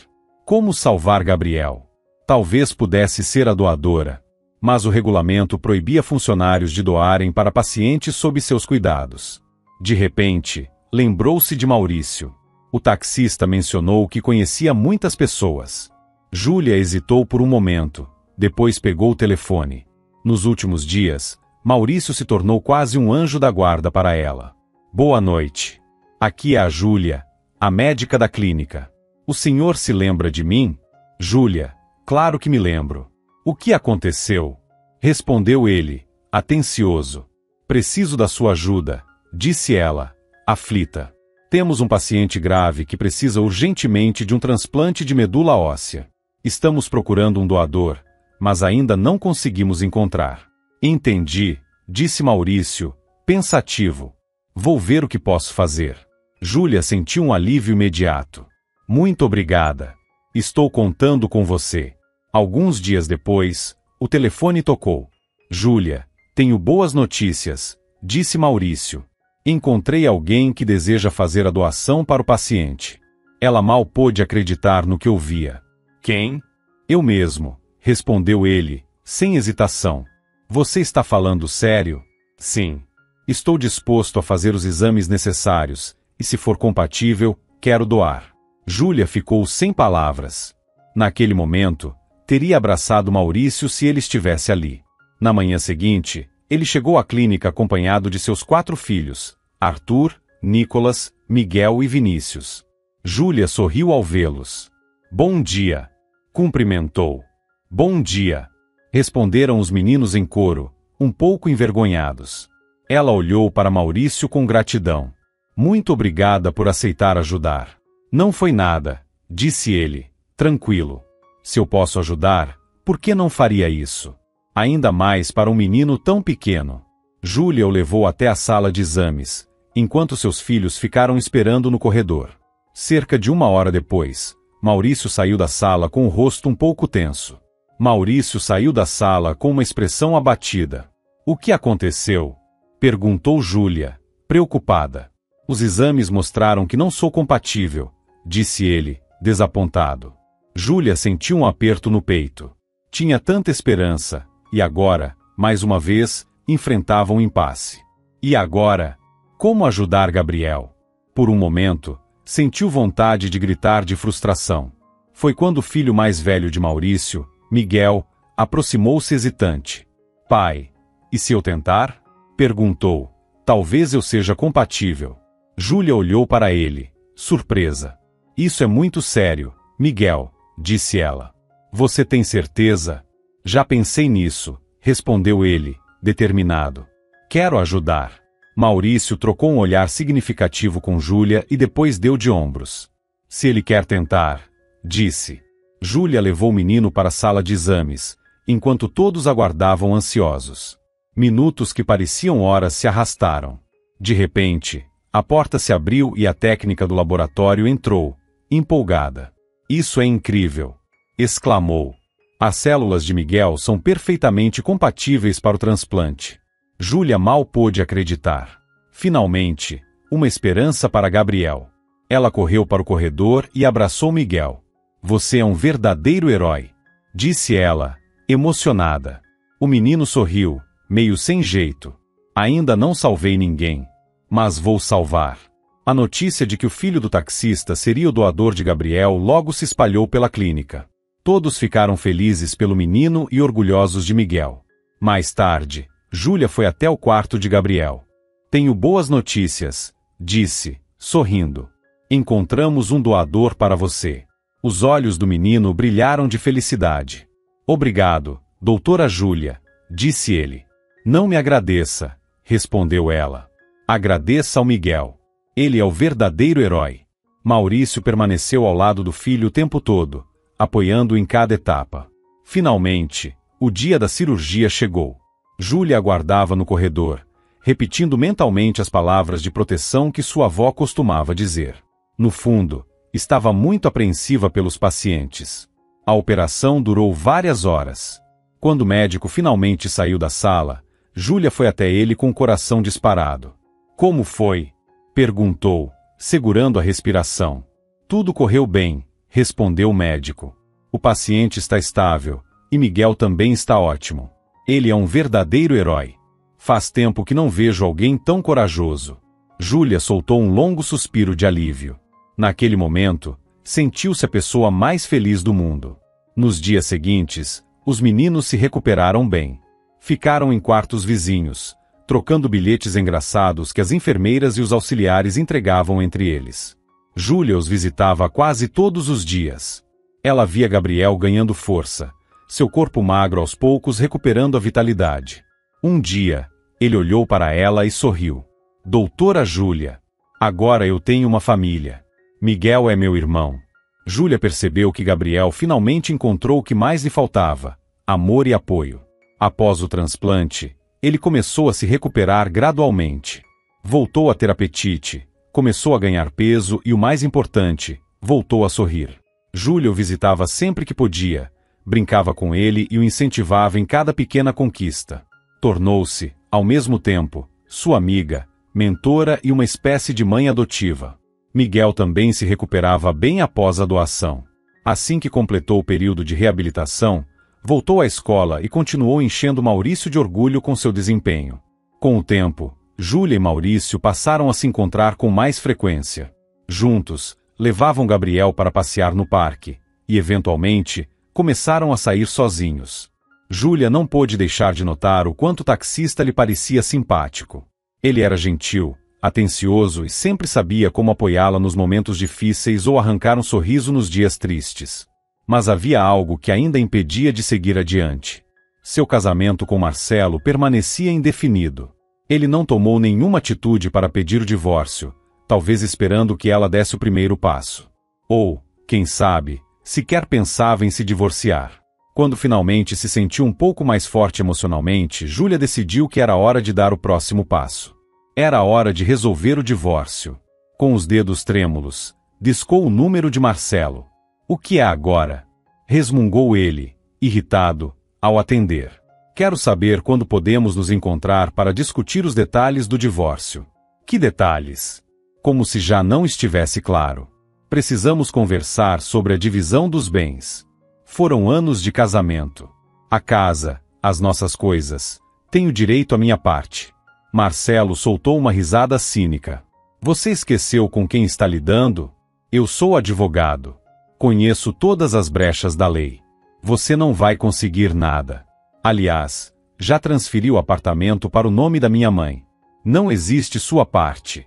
Como salvar Gabriel? Talvez pudesse ser a doadora, mas o regulamento proibia funcionários de doarem para pacientes sob seus cuidados. De repente, lembrou-se de Maurício. O taxista mencionou que conhecia muitas pessoas. Júlia hesitou por um momento, depois pegou o telefone. Nos últimos dias, Maurício se tornou quase um anjo da guarda para ela. Boa noite. Aqui é a Júlia, a médica da clínica. O senhor se lembra de mim? Júlia, claro que me lembro. O que aconteceu? Respondeu ele, atencioso. Preciso da sua ajuda, disse ela, aflita. Temos um paciente grave que precisa urgentemente de um transplante de medula óssea. Estamos procurando um doador, mas ainda não conseguimos encontrar. Entendi, disse Maurício, pensativo. Vou ver o que posso fazer. Júlia sentiu um alívio imediato. Muito obrigada. Estou contando com você. Alguns dias depois, o telefone tocou. Júlia, tenho boas notícias, disse Maurício. Encontrei alguém que deseja fazer a doação para o paciente. Ela mal pôde acreditar no que ouvia. Quem? Eu mesmo, respondeu ele, sem hesitação. Você está falando sério? Sim. Estou disposto a fazer os exames necessários, e se for compatível, quero doar. Júlia ficou sem palavras. Naquele momento, teria abraçado Maurício se ele estivesse ali. Na manhã seguinte, ele chegou à clínica acompanhado de seus 4 filhos, Arthur, Nicolas, Miguel e Vinícius. Júlia sorriu ao vê-los. Bom dia. Cumprimentou. Bom dia. Responderam os meninos em coro, um pouco envergonhados. Ela olhou para Maurício com gratidão. Muito obrigada por aceitar ajudar. Não foi nada, disse ele, tranquilo. Se eu posso ajudar, por que não faria isso? Ainda mais para um menino tão pequeno. Júlia o levou até a sala de exames, enquanto seus filhos ficaram esperando no corredor. Cerca de 1 hora depois, Maurício saiu da sala com o rosto um pouco tenso. Maurício saiu da sala com uma expressão abatida. O que aconteceu? Perguntou Júlia, preocupada. Os exames mostraram que não sou compatível, disse ele, desapontado. Júlia sentiu um aperto no peito. Tinha tanta esperança, e agora, mais uma vez, enfrentava um impasse. E agora? Como ajudar Gabriel? Por um momento, sentiu vontade de gritar de frustração. Foi quando o filho mais velho de Maurício, Miguel, aproximou-se hesitante. Pai, e se eu tentar? Perguntou. Talvez eu seja compatível. Júlia olhou para ele, surpresa. Isso é muito sério, Miguel, disse ela. Você tem certeza? Já pensei nisso, respondeu ele, determinado. Quero ajudar. Maurício trocou um olhar significativo com Júlia e depois deu de ombros. Se ele quer tentar, disse. Júlia levou o menino para a sala de exames, enquanto todos aguardavam ansiosos. Minutos que pareciam horas se arrastaram. De repente, a porta se abriu e a técnica do laboratório entrou, empolgada. Isso é incrível! Exclamou. As células de Miguel são perfeitamente compatíveis para o transplante. Júlia mal pôde acreditar. Finalmente, uma esperança para Gabriel. Ela correu para o corredor e abraçou Miguel. Você é um verdadeiro herói, disse ela, emocionada. O menino sorriu, meio sem jeito. Ainda não salvei ninguém, mas vou salvar. A notícia de que o filho do taxista seria o doador de Gabriel logo se espalhou pela clínica. Todos ficaram felizes pelo menino e orgulhosos de Miguel. Mais tarde, Júlia foi até o quarto de Gabriel. Tenho boas notícias, disse, sorrindo. Encontramos um doador para você. Os olhos do menino brilharam de felicidade. Obrigado, doutora Júlia, disse ele. Não me agradeça, respondeu ela. Agradeça ao Miguel. Ele é o verdadeiro herói. Maurício permaneceu ao lado do filho o tempo todo, apoiando-o em cada etapa. Finalmente, o dia da cirurgia chegou. Júlia aguardava no corredor, repetindo mentalmente as palavras de proteção que sua avó costumava dizer. No fundo, estava muito apreensiva pelos pacientes. A operação durou várias horas. Quando o médico finalmente saiu da sala, Júlia foi até ele com o coração disparado. Como foi? Perguntou, segurando a respiração. Tudo correu bem, respondeu o médico. O paciente está estável, e Miguel também está ótimo. Ele é um verdadeiro herói. Faz tempo que não vejo alguém tão corajoso. Júlia soltou um longo suspiro de alívio. Naquele momento, sentiu-se a pessoa mais feliz do mundo. Nos dias seguintes, os meninos se recuperaram bem. Ficaram em quartos vizinhos, trocando bilhetes engraçados que as enfermeiras e os auxiliares entregavam entre eles. Júlia os visitava quase todos os dias. Ela via Gabriel ganhando força, seu corpo magro aos poucos recuperando a vitalidade. Um dia, ele olhou para ela e sorriu. Doutora Júlia, agora eu tenho uma família. Miguel é meu irmão. Júlia percebeu que Gabriel finalmente encontrou o que mais lhe faltava: amor e apoio. Após o transplante, ele começou a se recuperar gradualmente. Voltou a ter apetite, começou a ganhar peso e, o mais importante, voltou a sorrir. Júlia o visitava sempre que podia, brincava com ele e o incentivava em cada pequena conquista. Tornou-se, ao mesmo tempo, sua amiga, mentora e uma espécie de mãe adotiva. Miguel também se recuperava bem após a doação. Assim que completou o período de reabilitação, voltou à escola e continuou enchendo Maurício de orgulho com seu desempenho. Com o tempo, Júlia e Maurício passaram a se encontrar com mais frequência. Juntos, levavam Gabriel para passear no parque, e, eventualmente, começaram a sair sozinhos. Júlia não pôde deixar de notar o quanto o taxista lhe parecia simpático. Ele era gentil, atencioso e sempre sabia como apoiá-la nos momentos difíceis ou arrancar um sorriso nos dias tristes. Mas havia algo que ainda impedia de seguir adiante. Seu casamento com Marcelo permanecia indefinido. Ele não tomou nenhuma atitude para pedir o divórcio, talvez esperando que ela desse o primeiro passo. Ou, quem sabe, sequer pensava em se divorciar. Quando finalmente se sentiu um pouco mais forte emocionalmente, Júlia decidiu que era hora de dar o próximo passo. Era hora de resolver o divórcio. Com os dedos trêmulos, discou o número de Marcelo. O que é agora? Resmungou ele, irritado, ao atender. Quero saber quando podemos nos encontrar para discutir os detalhes do divórcio. Que detalhes? Como se já não estivesse claro. Precisamos conversar sobre a divisão dos bens. Foram anos de casamento. A casa, as nossas coisas. Tenho direito à minha parte. Marcelo soltou uma risada cínica. Você esqueceu com quem está lidando? Eu sou advogado. Conheço todas as brechas da lei. Você não vai conseguir nada. Aliás, já transferi o apartamento para o nome da minha mãe. Não existe sua parte.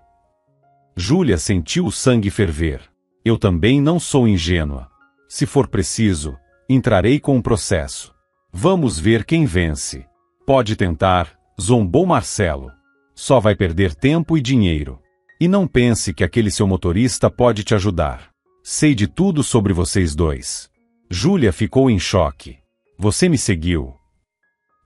Júlia sentiu o sangue ferver. Eu também não sou ingênua. Se for preciso, entrarei com um processo. Vamos ver quem vence. Pode tentar, zombou Marcelo. Só vai perder tempo e dinheiro. E não pense que aquele seu motorista pode te ajudar. Sei de tudo sobre vocês dois. Júlia ficou em choque. Você me seguiu.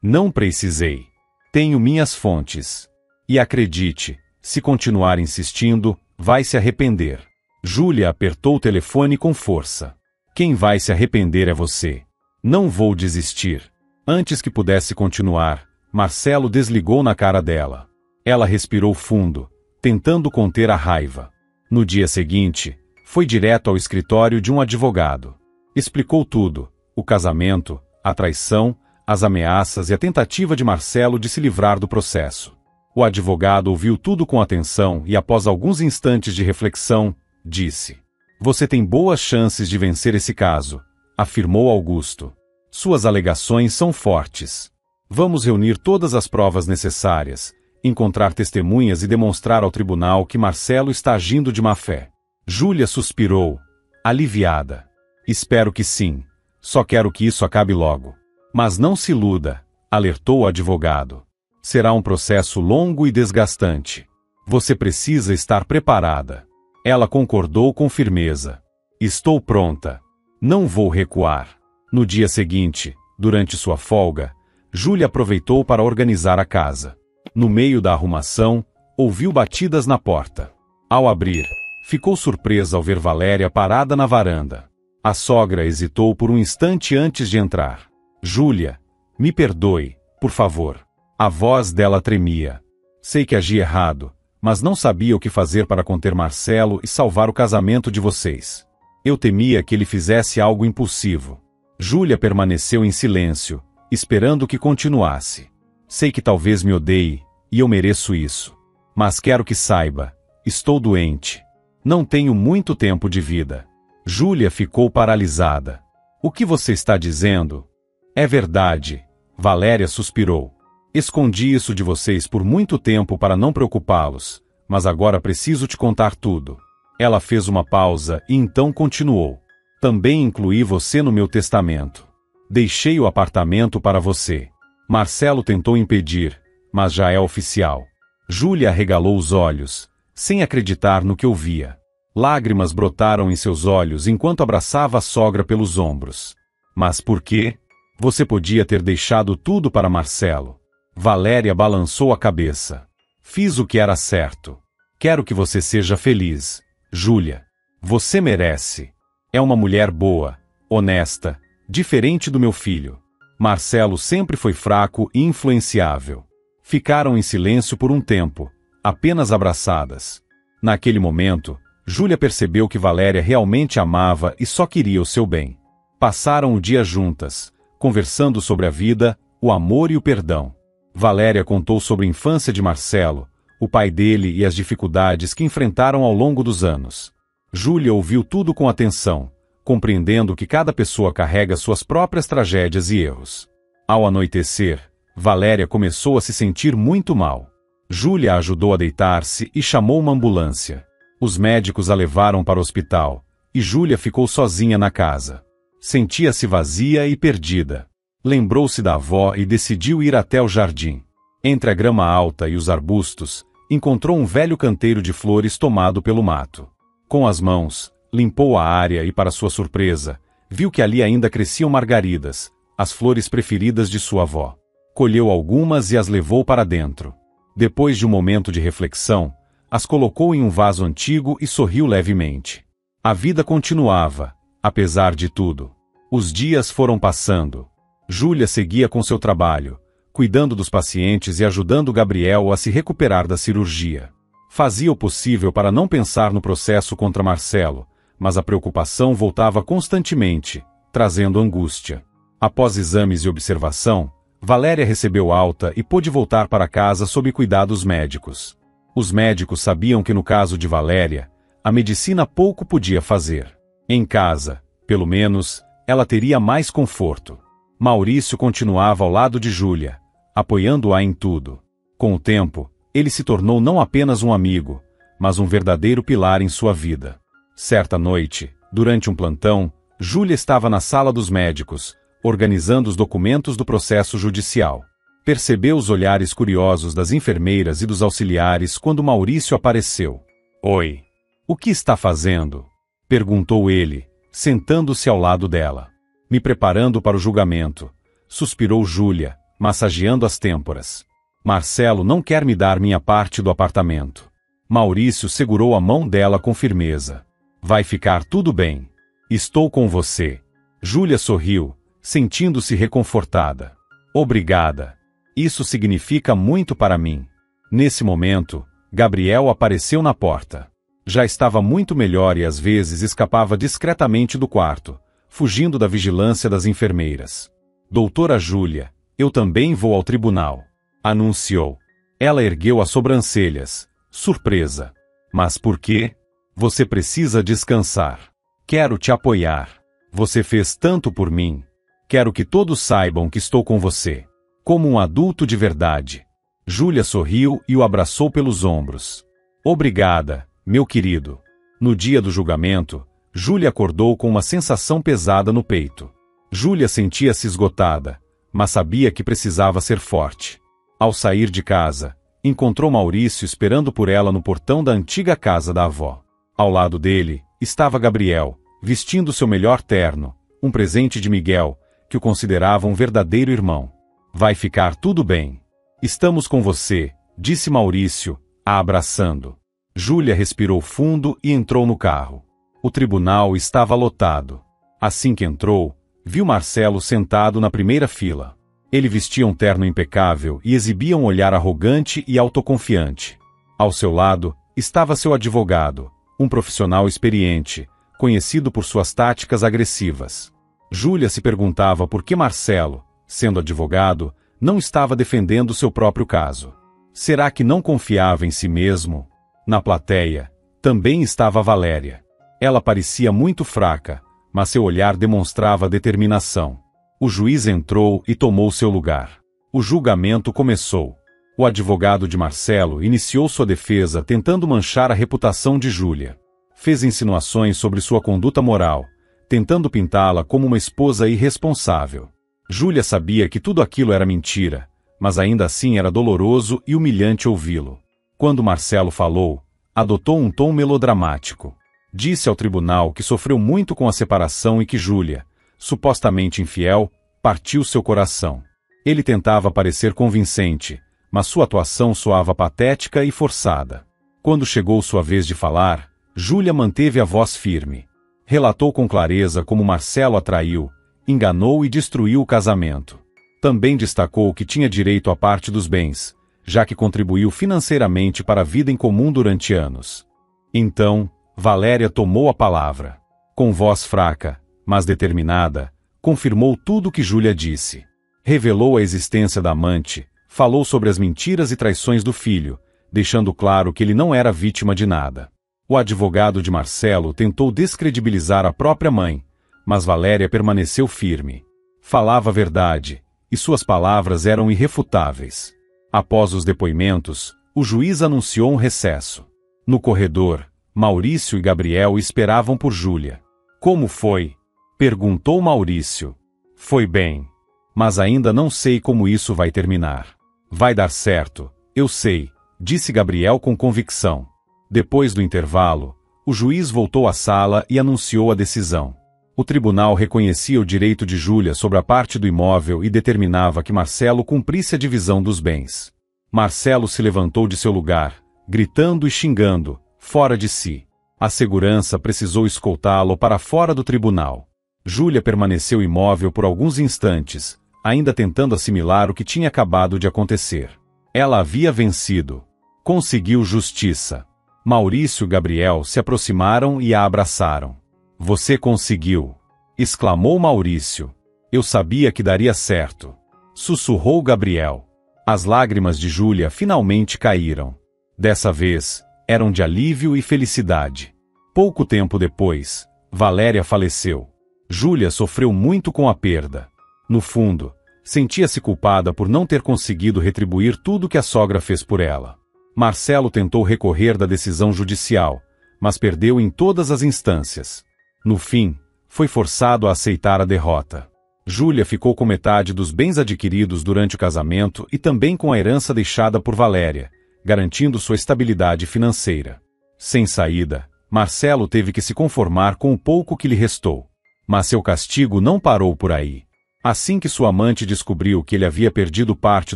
Não precisei. Tenho minhas fontes. E acredite, se continuar insistindo, vai se arrepender. Júlia apertou o telefone com força. Quem vai se arrepender é você. Não vou desistir. Antes que pudesse continuar, Marcelo desligou na cara dela. Ela respirou fundo, tentando conter a raiva. No dia seguinte, foi direto ao escritório de um advogado. Explicou tudo: o casamento, a traição, as ameaças e a tentativa de Marcelo de se livrar do processo. O advogado ouviu tudo com atenção e, após alguns instantes de reflexão, disse: Você tem boas chances de vencer esse caso, afirmou Augusto. Suas alegações são fortes. Vamos reunir todas as provas necessárias, encontrar testemunhas e demonstrar ao tribunal que Marcelo está agindo de má fé. Júlia suspirou, aliviada. Espero que sim. Só quero que isso acabe logo. Mas não se iluda, alertou o advogado. Será um processo longo e desgastante. Você precisa estar preparada. Ela concordou com firmeza. Estou pronta. Não vou recuar. No dia seguinte, durante sua folga, Júlia aproveitou para organizar a casa. No meio da arrumação, ouviu batidas na porta. Ao abrir, ficou surpresa ao ver Valéria parada na varanda. A sogra hesitou por um instante antes de entrar. Júlia, me perdoe, por favor. A voz dela tremia. Sei que agi errado, mas não sabia o que fazer para conter Marcelo e salvar o casamento de vocês. Eu temia que ele fizesse algo impulsivo. Júlia permaneceu em silêncio, esperando que continuasse. Sei que talvez me odeie, e eu mereço isso. Mas quero que saiba, estou doente. Não tenho muito tempo de vida. Júlia ficou paralisada. O que você está dizendo? É verdade. Valéria suspirou. Escondi isso de vocês por muito tempo para não preocupá-los, mas agora preciso te contar tudo. Ela fez uma pausa e então continuou. Também incluí você no meu testamento. Deixei o apartamento para você. Marcelo tentou impedir, mas já é oficial. Júlia arregalou os olhos, sem acreditar no que ouvia. Lágrimas brotaram em seus olhos enquanto abraçava a sogra pelos ombros. Mas por quê? Você podia ter deixado tudo para Marcelo. Valéria balançou a cabeça. Fiz o que era certo. Quero que você seja feliz, Júlia. Você merece. É uma mulher boa, honesta, diferente do meu filho. Marcelo sempre foi fraco e influenciável. Ficaram em silêncio por um tempo, apenas abraçadas. Naquele momento, Júlia percebeu que Valéria realmente amava e só queria o seu bem. Passaram o dia juntas, conversando sobre a vida, o amor e o perdão. Valéria contou sobre a infância de Marcelo, o pai dele e as dificuldades que enfrentaram ao longo dos anos. Júlia ouviu tudo com atenção, compreendendo que cada pessoa carrega suas próprias tragédias e erros. Ao anoitecer, Valéria começou a se sentir muito mal. Júlia a ajudou a deitar-se e chamou uma ambulância. Os médicos a levaram para o hospital, e Júlia ficou sozinha na casa. Sentia-se vazia e perdida. Lembrou-se da avó e decidiu ir até o jardim. Entre a grama alta e os arbustos, encontrou um velho canteiro de flores tomado pelo mato. Com as mãos, limpou a área e, para sua surpresa, viu que ali ainda cresciam margaridas, as flores preferidas de sua avó. Colheu algumas e as levou para dentro. Depois de um momento de reflexão, as colocou em um vaso antigo e sorriu levemente. A vida continuava, apesar de tudo. Os dias foram passando. Júlia seguia com seu trabalho, cuidando dos pacientes e ajudando Gabriel a se recuperar da cirurgia. Fazia o possível para não pensar no processo contra Marcelo, mas a preocupação voltava constantemente, trazendo angústia. Após exames e observação, Valéria recebeu alta e pôde voltar para casa sob cuidados médicos. Os médicos sabiam que no caso de Valéria, a medicina pouco podia fazer. Em casa, pelo menos, ela teria mais conforto. Maurício continuava ao lado de Júlia, apoiando-a em tudo. Com o tempo, ele se tornou não apenas um amigo, mas um verdadeiro pilar em sua vida. Certa noite, durante um plantão, Júlia estava na sala dos médicos, organizando os documentos do processo judicial. Percebeu os olhares curiosos das enfermeiras e dos auxiliares quando Maurício apareceu. "Oi. O que está fazendo?" perguntou ele, sentando-se ao lado dela. "Me preparando para o julgamento", suspirou Júlia, massageando as têmporas. "Marcelo não quer me dar minha parte do apartamento." Maurício segurou a mão dela com firmeza. "Vai ficar tudo bem. Estou com você." Júlia sorriu, sentindo-se reconfortada. "Obrigada. Isso significa muito para mim." Nesse momento, Gabriel apareceu na porta. Já estava muito melhor e às vezes escapava discretamente do quarto, fugindo da vigilância das enfermeiras. "Doutora Júlia, eu também vou ao tribunal", anunciou. Ela ergueu as sobrancelhas, surpresa. "Mas por quê?" "Você precisa descansar. Quero te apoiar. Você fez tanto por mim. Quero que todos saibam que estou com você. Como um adulto de verdade." Júlia sorriu e o abraçou pelos ombros. "Obrigada, meu querido." No dia do julgamento, Júlia acordou com uma sensação pesada no peito. Júlia sentia-se esgotada, mas sabia que precisava ser forte. Ao sair de casa, encontrou Maurício esperando por ela no portão da antiga casa da avó. Ao lado dele, estava Gabriel, vestindo seu melhor terno, um presente de Miguel, que o considerava um verdadeiro irmão. "Vai ficar tudo bem. Estamos com você", disse Maurício, a abraçando. Júlia respirou fundo e entrou no carro. O tribunal estava lotado. Assim que entrou, viu Marcelo sentado na primeira fila. Ele vestia um terno impecável e exibia um olhar arrogante e autoconfiante. Ao seu lado, estava seu advogado, um profissional experiente, conhecido por suas táticas agressivas. Júlia se perguntava por que Marcelo, sendo advogado, não estava defendendo seu próprio caso. Será que não confiava em si mesmo? Na plateia, também estava Valéria. Ela parecia muito fraca, mas seu olhar demonstrava determinação. O juiz entrou e tomou seu lugar. O julgamento começou. O advogado de Marcelo iniciou sua defesa tentando manchar a reputação de Júlia. Fez insinuações sobre sua conduta moral, tentando pintá-la como uma esposa irresponsável. Júlia sabia que tudo aquilo era mentira, mas ainda assim era doloroso e humilhante ouvi-lo. Quando Marcelo falou, adotou um tom melodramático. Disse ao tribunal que sofreu muito com a separação e que Júlia, supostamente infiel, partiu seu coração. Ele tentava parecer convincente, mas sua atuação soava patética e forçada. Quando chegou sua vez de falar, Júlia manteve a voz firme. Relatou com clareza como Marcelo a traiu, enganou e destruiu o casamento. Também destacou que tinha direito à parte dos bens, já que contribuiu financeiramente para a vida em comum durante anos. Então, Valéria tomou a palavra. Com voz fraca, mas determinada, confirmou tudo o que Júlia disse. Revelou a existência da amante, falou sobre as mentiras e traições do filho, deixando claro que ele não era vítima de nada. O advogado de Marcelo tentou descredibilizar a própria mãe, mas Valéria permaneceu firme. Falava a verdade, e suas palavras eram irrefutáveis. Após os depoimentos, o juiz anunciou um recesso. No corredor, Maurício e Gabriel esperavam por Júlia. Como foi? Perguntou Maurício. Foi bem. Mas ainda não sei como isso vai terminar. Vai dar certo, eu sei, disse Gabriel com convicção. Depois do intervalo, o juiz voltou à sala e anunciou a decisão. O tribunal reconhecia o direito de Júlia sobre a parte do imóvel e determinava que Marcelo cumprisse a divisão dos bens. Marcelo se levantou de seu lugar, gritando e xingando, fora de si. A segurança precisou escoltá-lo para fora do tribunal. Júlia permaneceu imóvel por alguns instantes, ainda tentando assimilar o que tinha acabado de acontecer. Ela havia vencido. Conseguiu justiça. Maurício e Gabriel se aproximaram e a abraçaram. Você conseguiu! Exclamou Maurício. Eu sabia que daria certo. Sussurrou Gabriel. As lágrimas de Júlia finalmente caíram. Dessa vez, eram de alívio e felicidade. Pouco tempo depois, Valéria faleceu. Júlia sofreu muito com a perda. No fundo, sentia-se culpada por não ter conseguido retribuir tudo que a sogra fez por ela. Marcelo tentou recorrer da decisão judicial, mas perdeu em todas as instâncias. No fim, foi forçado a aceitar a derrota. Júlia ficou com metade dos bens adquiridos durante o casamento e também com a herança deixada por Valéria, garantindo sua estabilidade financeira. Sem saída, Marcelo teve que se conformar com o pouco que lhe restou. Mas seu castigo não parou por aí. Assim que sua amante descobriu que ele havia perdido parte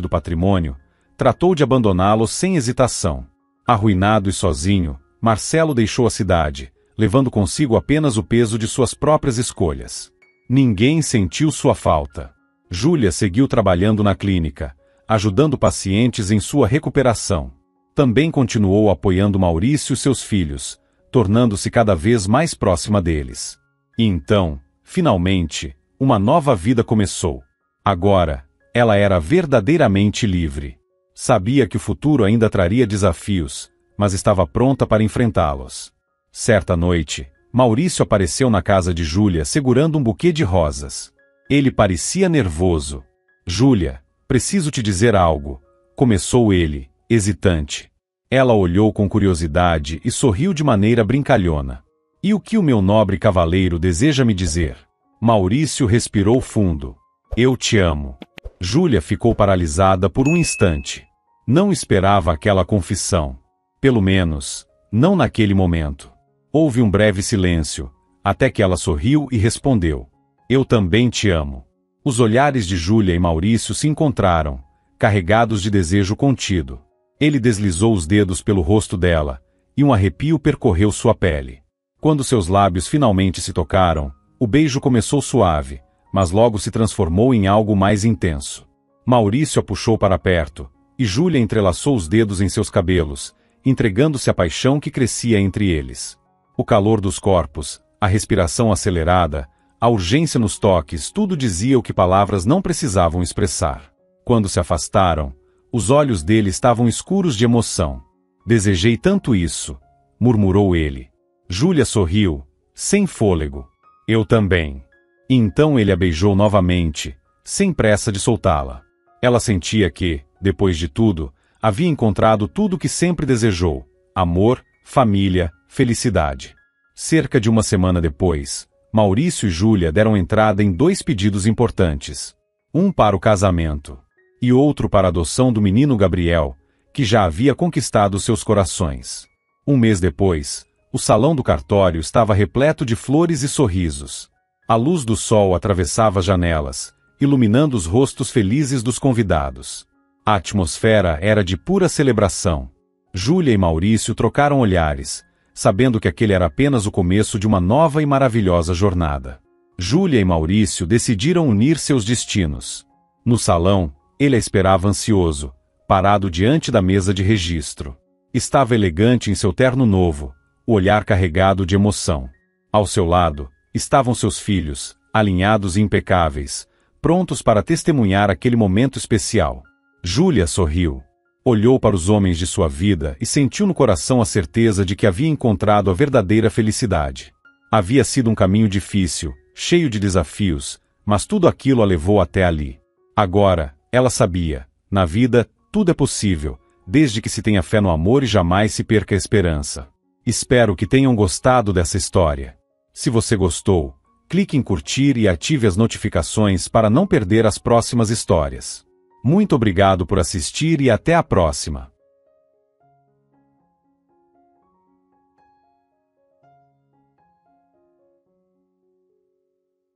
do patrimônio, tratou de abandoná-lo sem hesitação. Arruinado e sozinho, Marcelo deixou a cidade, levando consigo apenas o peso de suas próprias escolhas. Ninguém sentiu sua falta. Júlia seguiu trabalhando na clínica, ajudando pacientes em sua recuperação. Também continuou apoiando Maurício e seus filhos, tornando-se cada vez mais próxima deles. E então, finalmente, uma nova vida começou. Agora, ela era verdadeiramente livre. Sabia que o futuro ainda traria desafios, mas estava pronta para enfrentá-los. Certa noite, Maurício apareceu na casa de Júlia segurando um buquê de rosas. Ele parecia nervoso. Júlia, preciso te dizer algo, começou ele, hesitante. Ela olhou com curiosidade e sorriu de maneira brincalhona. E o que o meu nobre cavaleiro deseja me dizer? Maurício respirou fundo. Eu te amo. Júlia ficou paralisada por um instante. Não esperava aquela confissão. Pelo menos, não naquele momento. Houve um breve silêncio, até que ela sorriu e respondeu. Eu também te amo. Os olhares de Júlia e Maurício se encontraram, carregados de desejo contido. Ele deslizou os dedos pelo rosto dela, e um arrepio percorreu sua pele. Quando seus lábios finalmente se tocaram, o beijo começou suave, mas logo se transformou em algo mais intenso. Maurício a puxou para perto, e Júlia entrelaçou os dedos em seus cabelos, entregando-se à paixão que crescia entre eles. O calor dos corpos, a respiração acelerada, a urgência nos toques, tudo dizia o que palavras não precisavam expressar. Quando se afastaram, os olhos dele estavam escuros de emoção. Desejei tanto isso, murmurou ele. Júlia sorriu, sem fôlego. Eu também. E então ele a beijou novamente, sem pressa de soltá-la. Ela sentia que, depois de tudo, havia encontrado tudo o que sempre desejou: amor, família, felicidade. Cerca de uma semana depois, Maurício e Júlia deram entrada em 2 pedidos importantes. Um para o casamento, e outro para a adoção do menino Gabriel, que já havia conquistado seus corações. Um mês depois, o salão do cartório estava repleto de flores e sorrisos. A luz do sol atravessava as janelas, iluminando os rostos felizes dos convidados. A atmosfera era de pura celebração. Júlia e Maurício trocaram olhares, sabendo que aquele era apenas o começo de uma nova e maravilhosa jornada. Júlia e Maurício decidiram unir seus destinos. No salão, ele a esperava ansioso, parado diante da mesa de registro. Estava elegante em seu terno novo, o olhar carregado de emoção. Ao seu lado, estavam seus filhos, alinhados e impecáveis, prontos para testemunhar aquele momento especial. Júlia sorriu. Olhou para os homens de sua vida e sentiu no coração a certeza de que havia encontrado a verdadeira felicidade. Havia sido um caminho difícil, cheio de desafios, mas tudo aquilo a levou até ali. Agora, ela sabia, na vida, tudo é possível, desde que se tenha fé no amor e jamais se perca a esperança. Espero que tenham gostado dessa história. Se você gostou, clique em curtir e ative as notificações para não perder as próximas histórias. Muito obrigado por assistir e até a próxima!